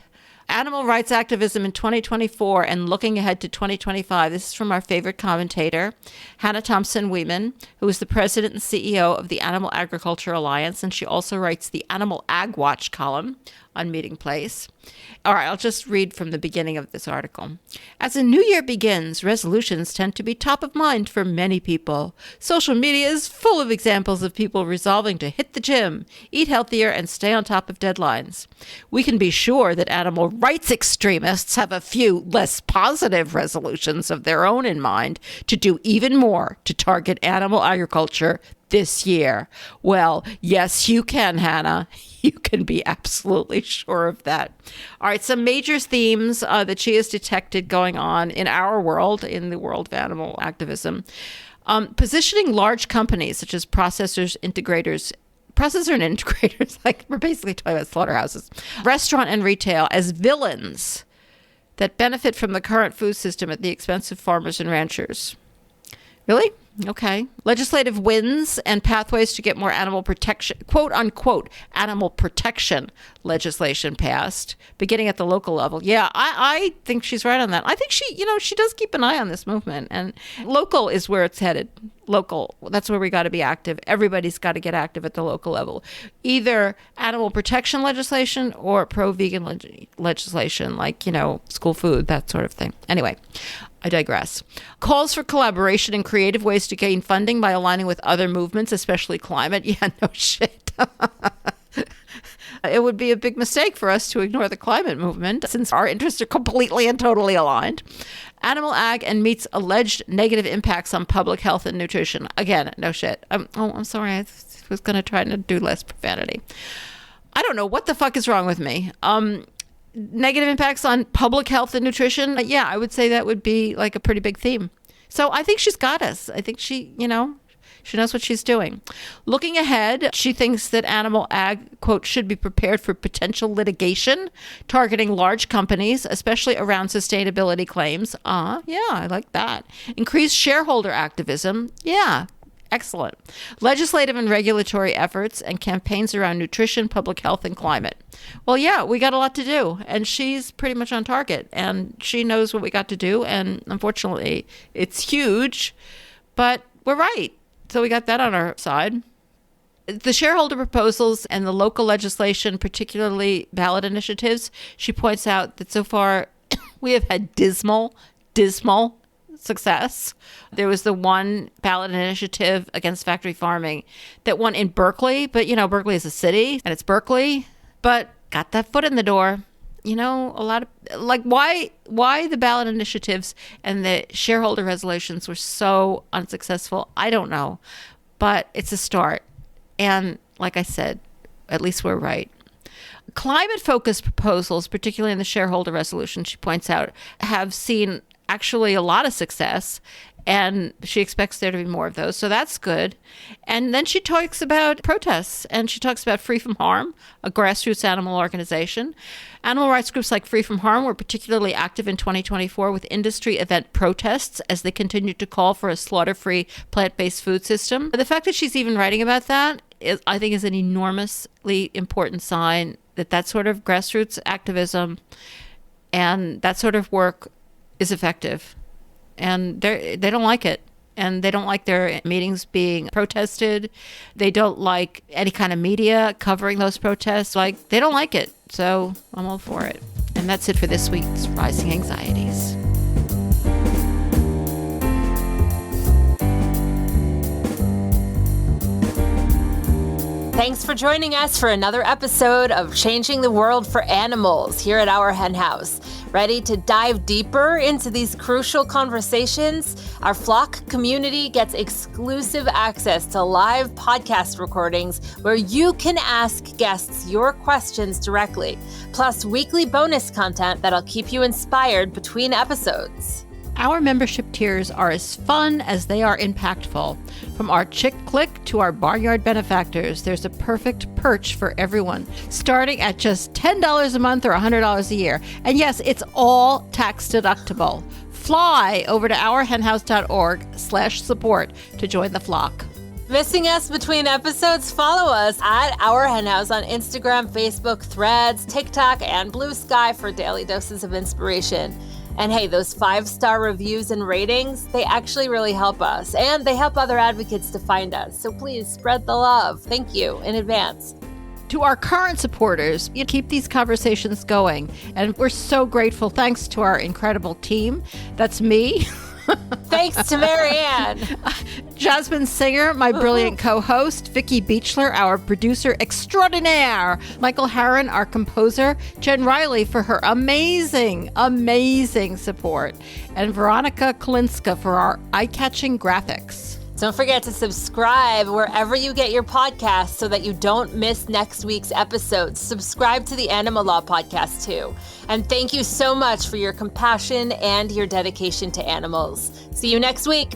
Animal rights activism in 2024 and looking ahead to 2025. This is from our favorite commentator, Hannah Thompson-Weeman, who is the president and CEO of the Animal Agriculture Alliance, and she also writes the Animal Ag Watch column on Meeting Place. All right, I'll just read from the beginning of this article. As a new year begins, resolutions tend to be top of mind for many people. Social media is full of examples of people resolving to hit the gym, eat healthier, and stay on top of deadlines. We can be sure that animal rights extremists have a few less positive resolutions of their own in mind to do even more to target animal agriculture this year. Well, yes, you can, Hannah. You can be absolutely sure of that. All right, some major themes that she has detected going on in our world, in the world of animal activism. Positioning large companies such as processor and integrators, like we're basically talking about slaughterhouses, restaurant and retail as villains that benefit from the current food system at the expense of farmers and ranchers. Really? Okay. Legislative wins and pathways to get more animal protection, quote unquote, animal protection legislation passed, beginning at the local level. Yeah, I think she's right on that. I think she does keep an eye on this movement, and local is where it's headed. Local, that's where we got to be active. Everybody's got to get active at the local level. Either animal protection legislation or pro-vegan legislation, like, school food, that sort of thing. Anyway, I digress. Calls for collaboration and creative ways to gain funding by aligning with other movements, especially climate. Yeah, no shit. It would be a big mistake for us to ignore the climate movement since our interests are completely and totally aligned. Animal ag and meat's alleged negative impacts on public health and nutrition. Again, no shit. I'm sorry. I was going to try to do less profanity. I don't know what the fuck is wrong with me. Negative impacts on public health and nutrition. Yeah, I would say that would be like a pretty big theme. So I think she's got us. I think she knows what she's doing. Looking ahead, she thinks that animal ag, quote, should be prepared for potential litigation targeting large companies, especially around sustainability claims. Yeah, I like that. Increased shareholder activism. Yeah, excellent. Legislative and regulatory efforts and campaigns around nutrition, public health, and climate. Well, yeah, we got a lot to do, and she's pretty much on target, and she knows what we got to do, and unfortunately, it's huge, but we're right. So we got that on our side. The shareholder proposals and the local legislation, particularly ballot initiatives, she points out that so far we have had dismal success. There was the one ballot initiative against factory farming that won in Berkeley, but Berkeley is a city and it's Berkeley, but got that foot in the door. A lot of why the ballot initiatives and the shareholder resolutions were so unsuccessful, I don't know, but it's a start. And like I said, at least we're right. Climate-focused proposals, particularly in the shareholder resolution, she points out, have seen actually a lot of success. And she expects there to be more of those. So that's good. And then she talks about protests, and she talks about Free From Harm, a grassroots animal organization. Animal rights groups like Free From Harm were particularly active in 2024 with industry event protests as they continued to call for a slaughter-free plant-based food system. But the fact that she's even writing about that, I think, is an enormously important sign that sort of grassroots activism and that sort of work is effective. And they don't like it. And they don't like their meetings being protested. They don't like any kind of media covering those protests. Like, they don't like it. So I'm all for it. And that's it for this week's Rising Anxieties. Thanks for joining us for another episode of Changing the World for Animals here at Our Hen House. Ready to dive deeper into these crucial conversations? Our flock community gets exclusive access to live podcast recordings where you can ask guests your questions directly, plus weekly bonus content that'll keep you inspired between episodes. Our membership tiers are as fun as they are impactful. From our Chick Click to our Barnyard benefactors, there's a perfect perch for everyone, starting at just $10 a month or $100 a year. And yes, it's all tax deductible. Fly over to ourhenhouse.org/support to join the flock. Missing us between episodes? Follow us at Our Hen House on Instagram, Facebook, Threads, TikTok, and Blue Sky for daily doses of inspiration. And hey, those 5-star reviews and ratings, they actually really help us. And they help other advocates to find us. So please spread the love. Thank you in advance. To our current supporters, you keep these conversations going. And we're so grateful. Thanks to our incredible team. That's me. Thanks to Marianne. Jasmine Singer, my brilliant co-host. Vicky Beechler, our producer extraordinaire. Michael Harron, our composer. Jen Riley for her amazing support. And Veronica Kolinska for our eye-catching graphics. Don't forget to subscribe wherever you get your podcasts so that you don't miss next week's episodes. Subscribe to the Animal Law Podcast too. And thank you so much for your compassion and your dedication to animals. See you next week.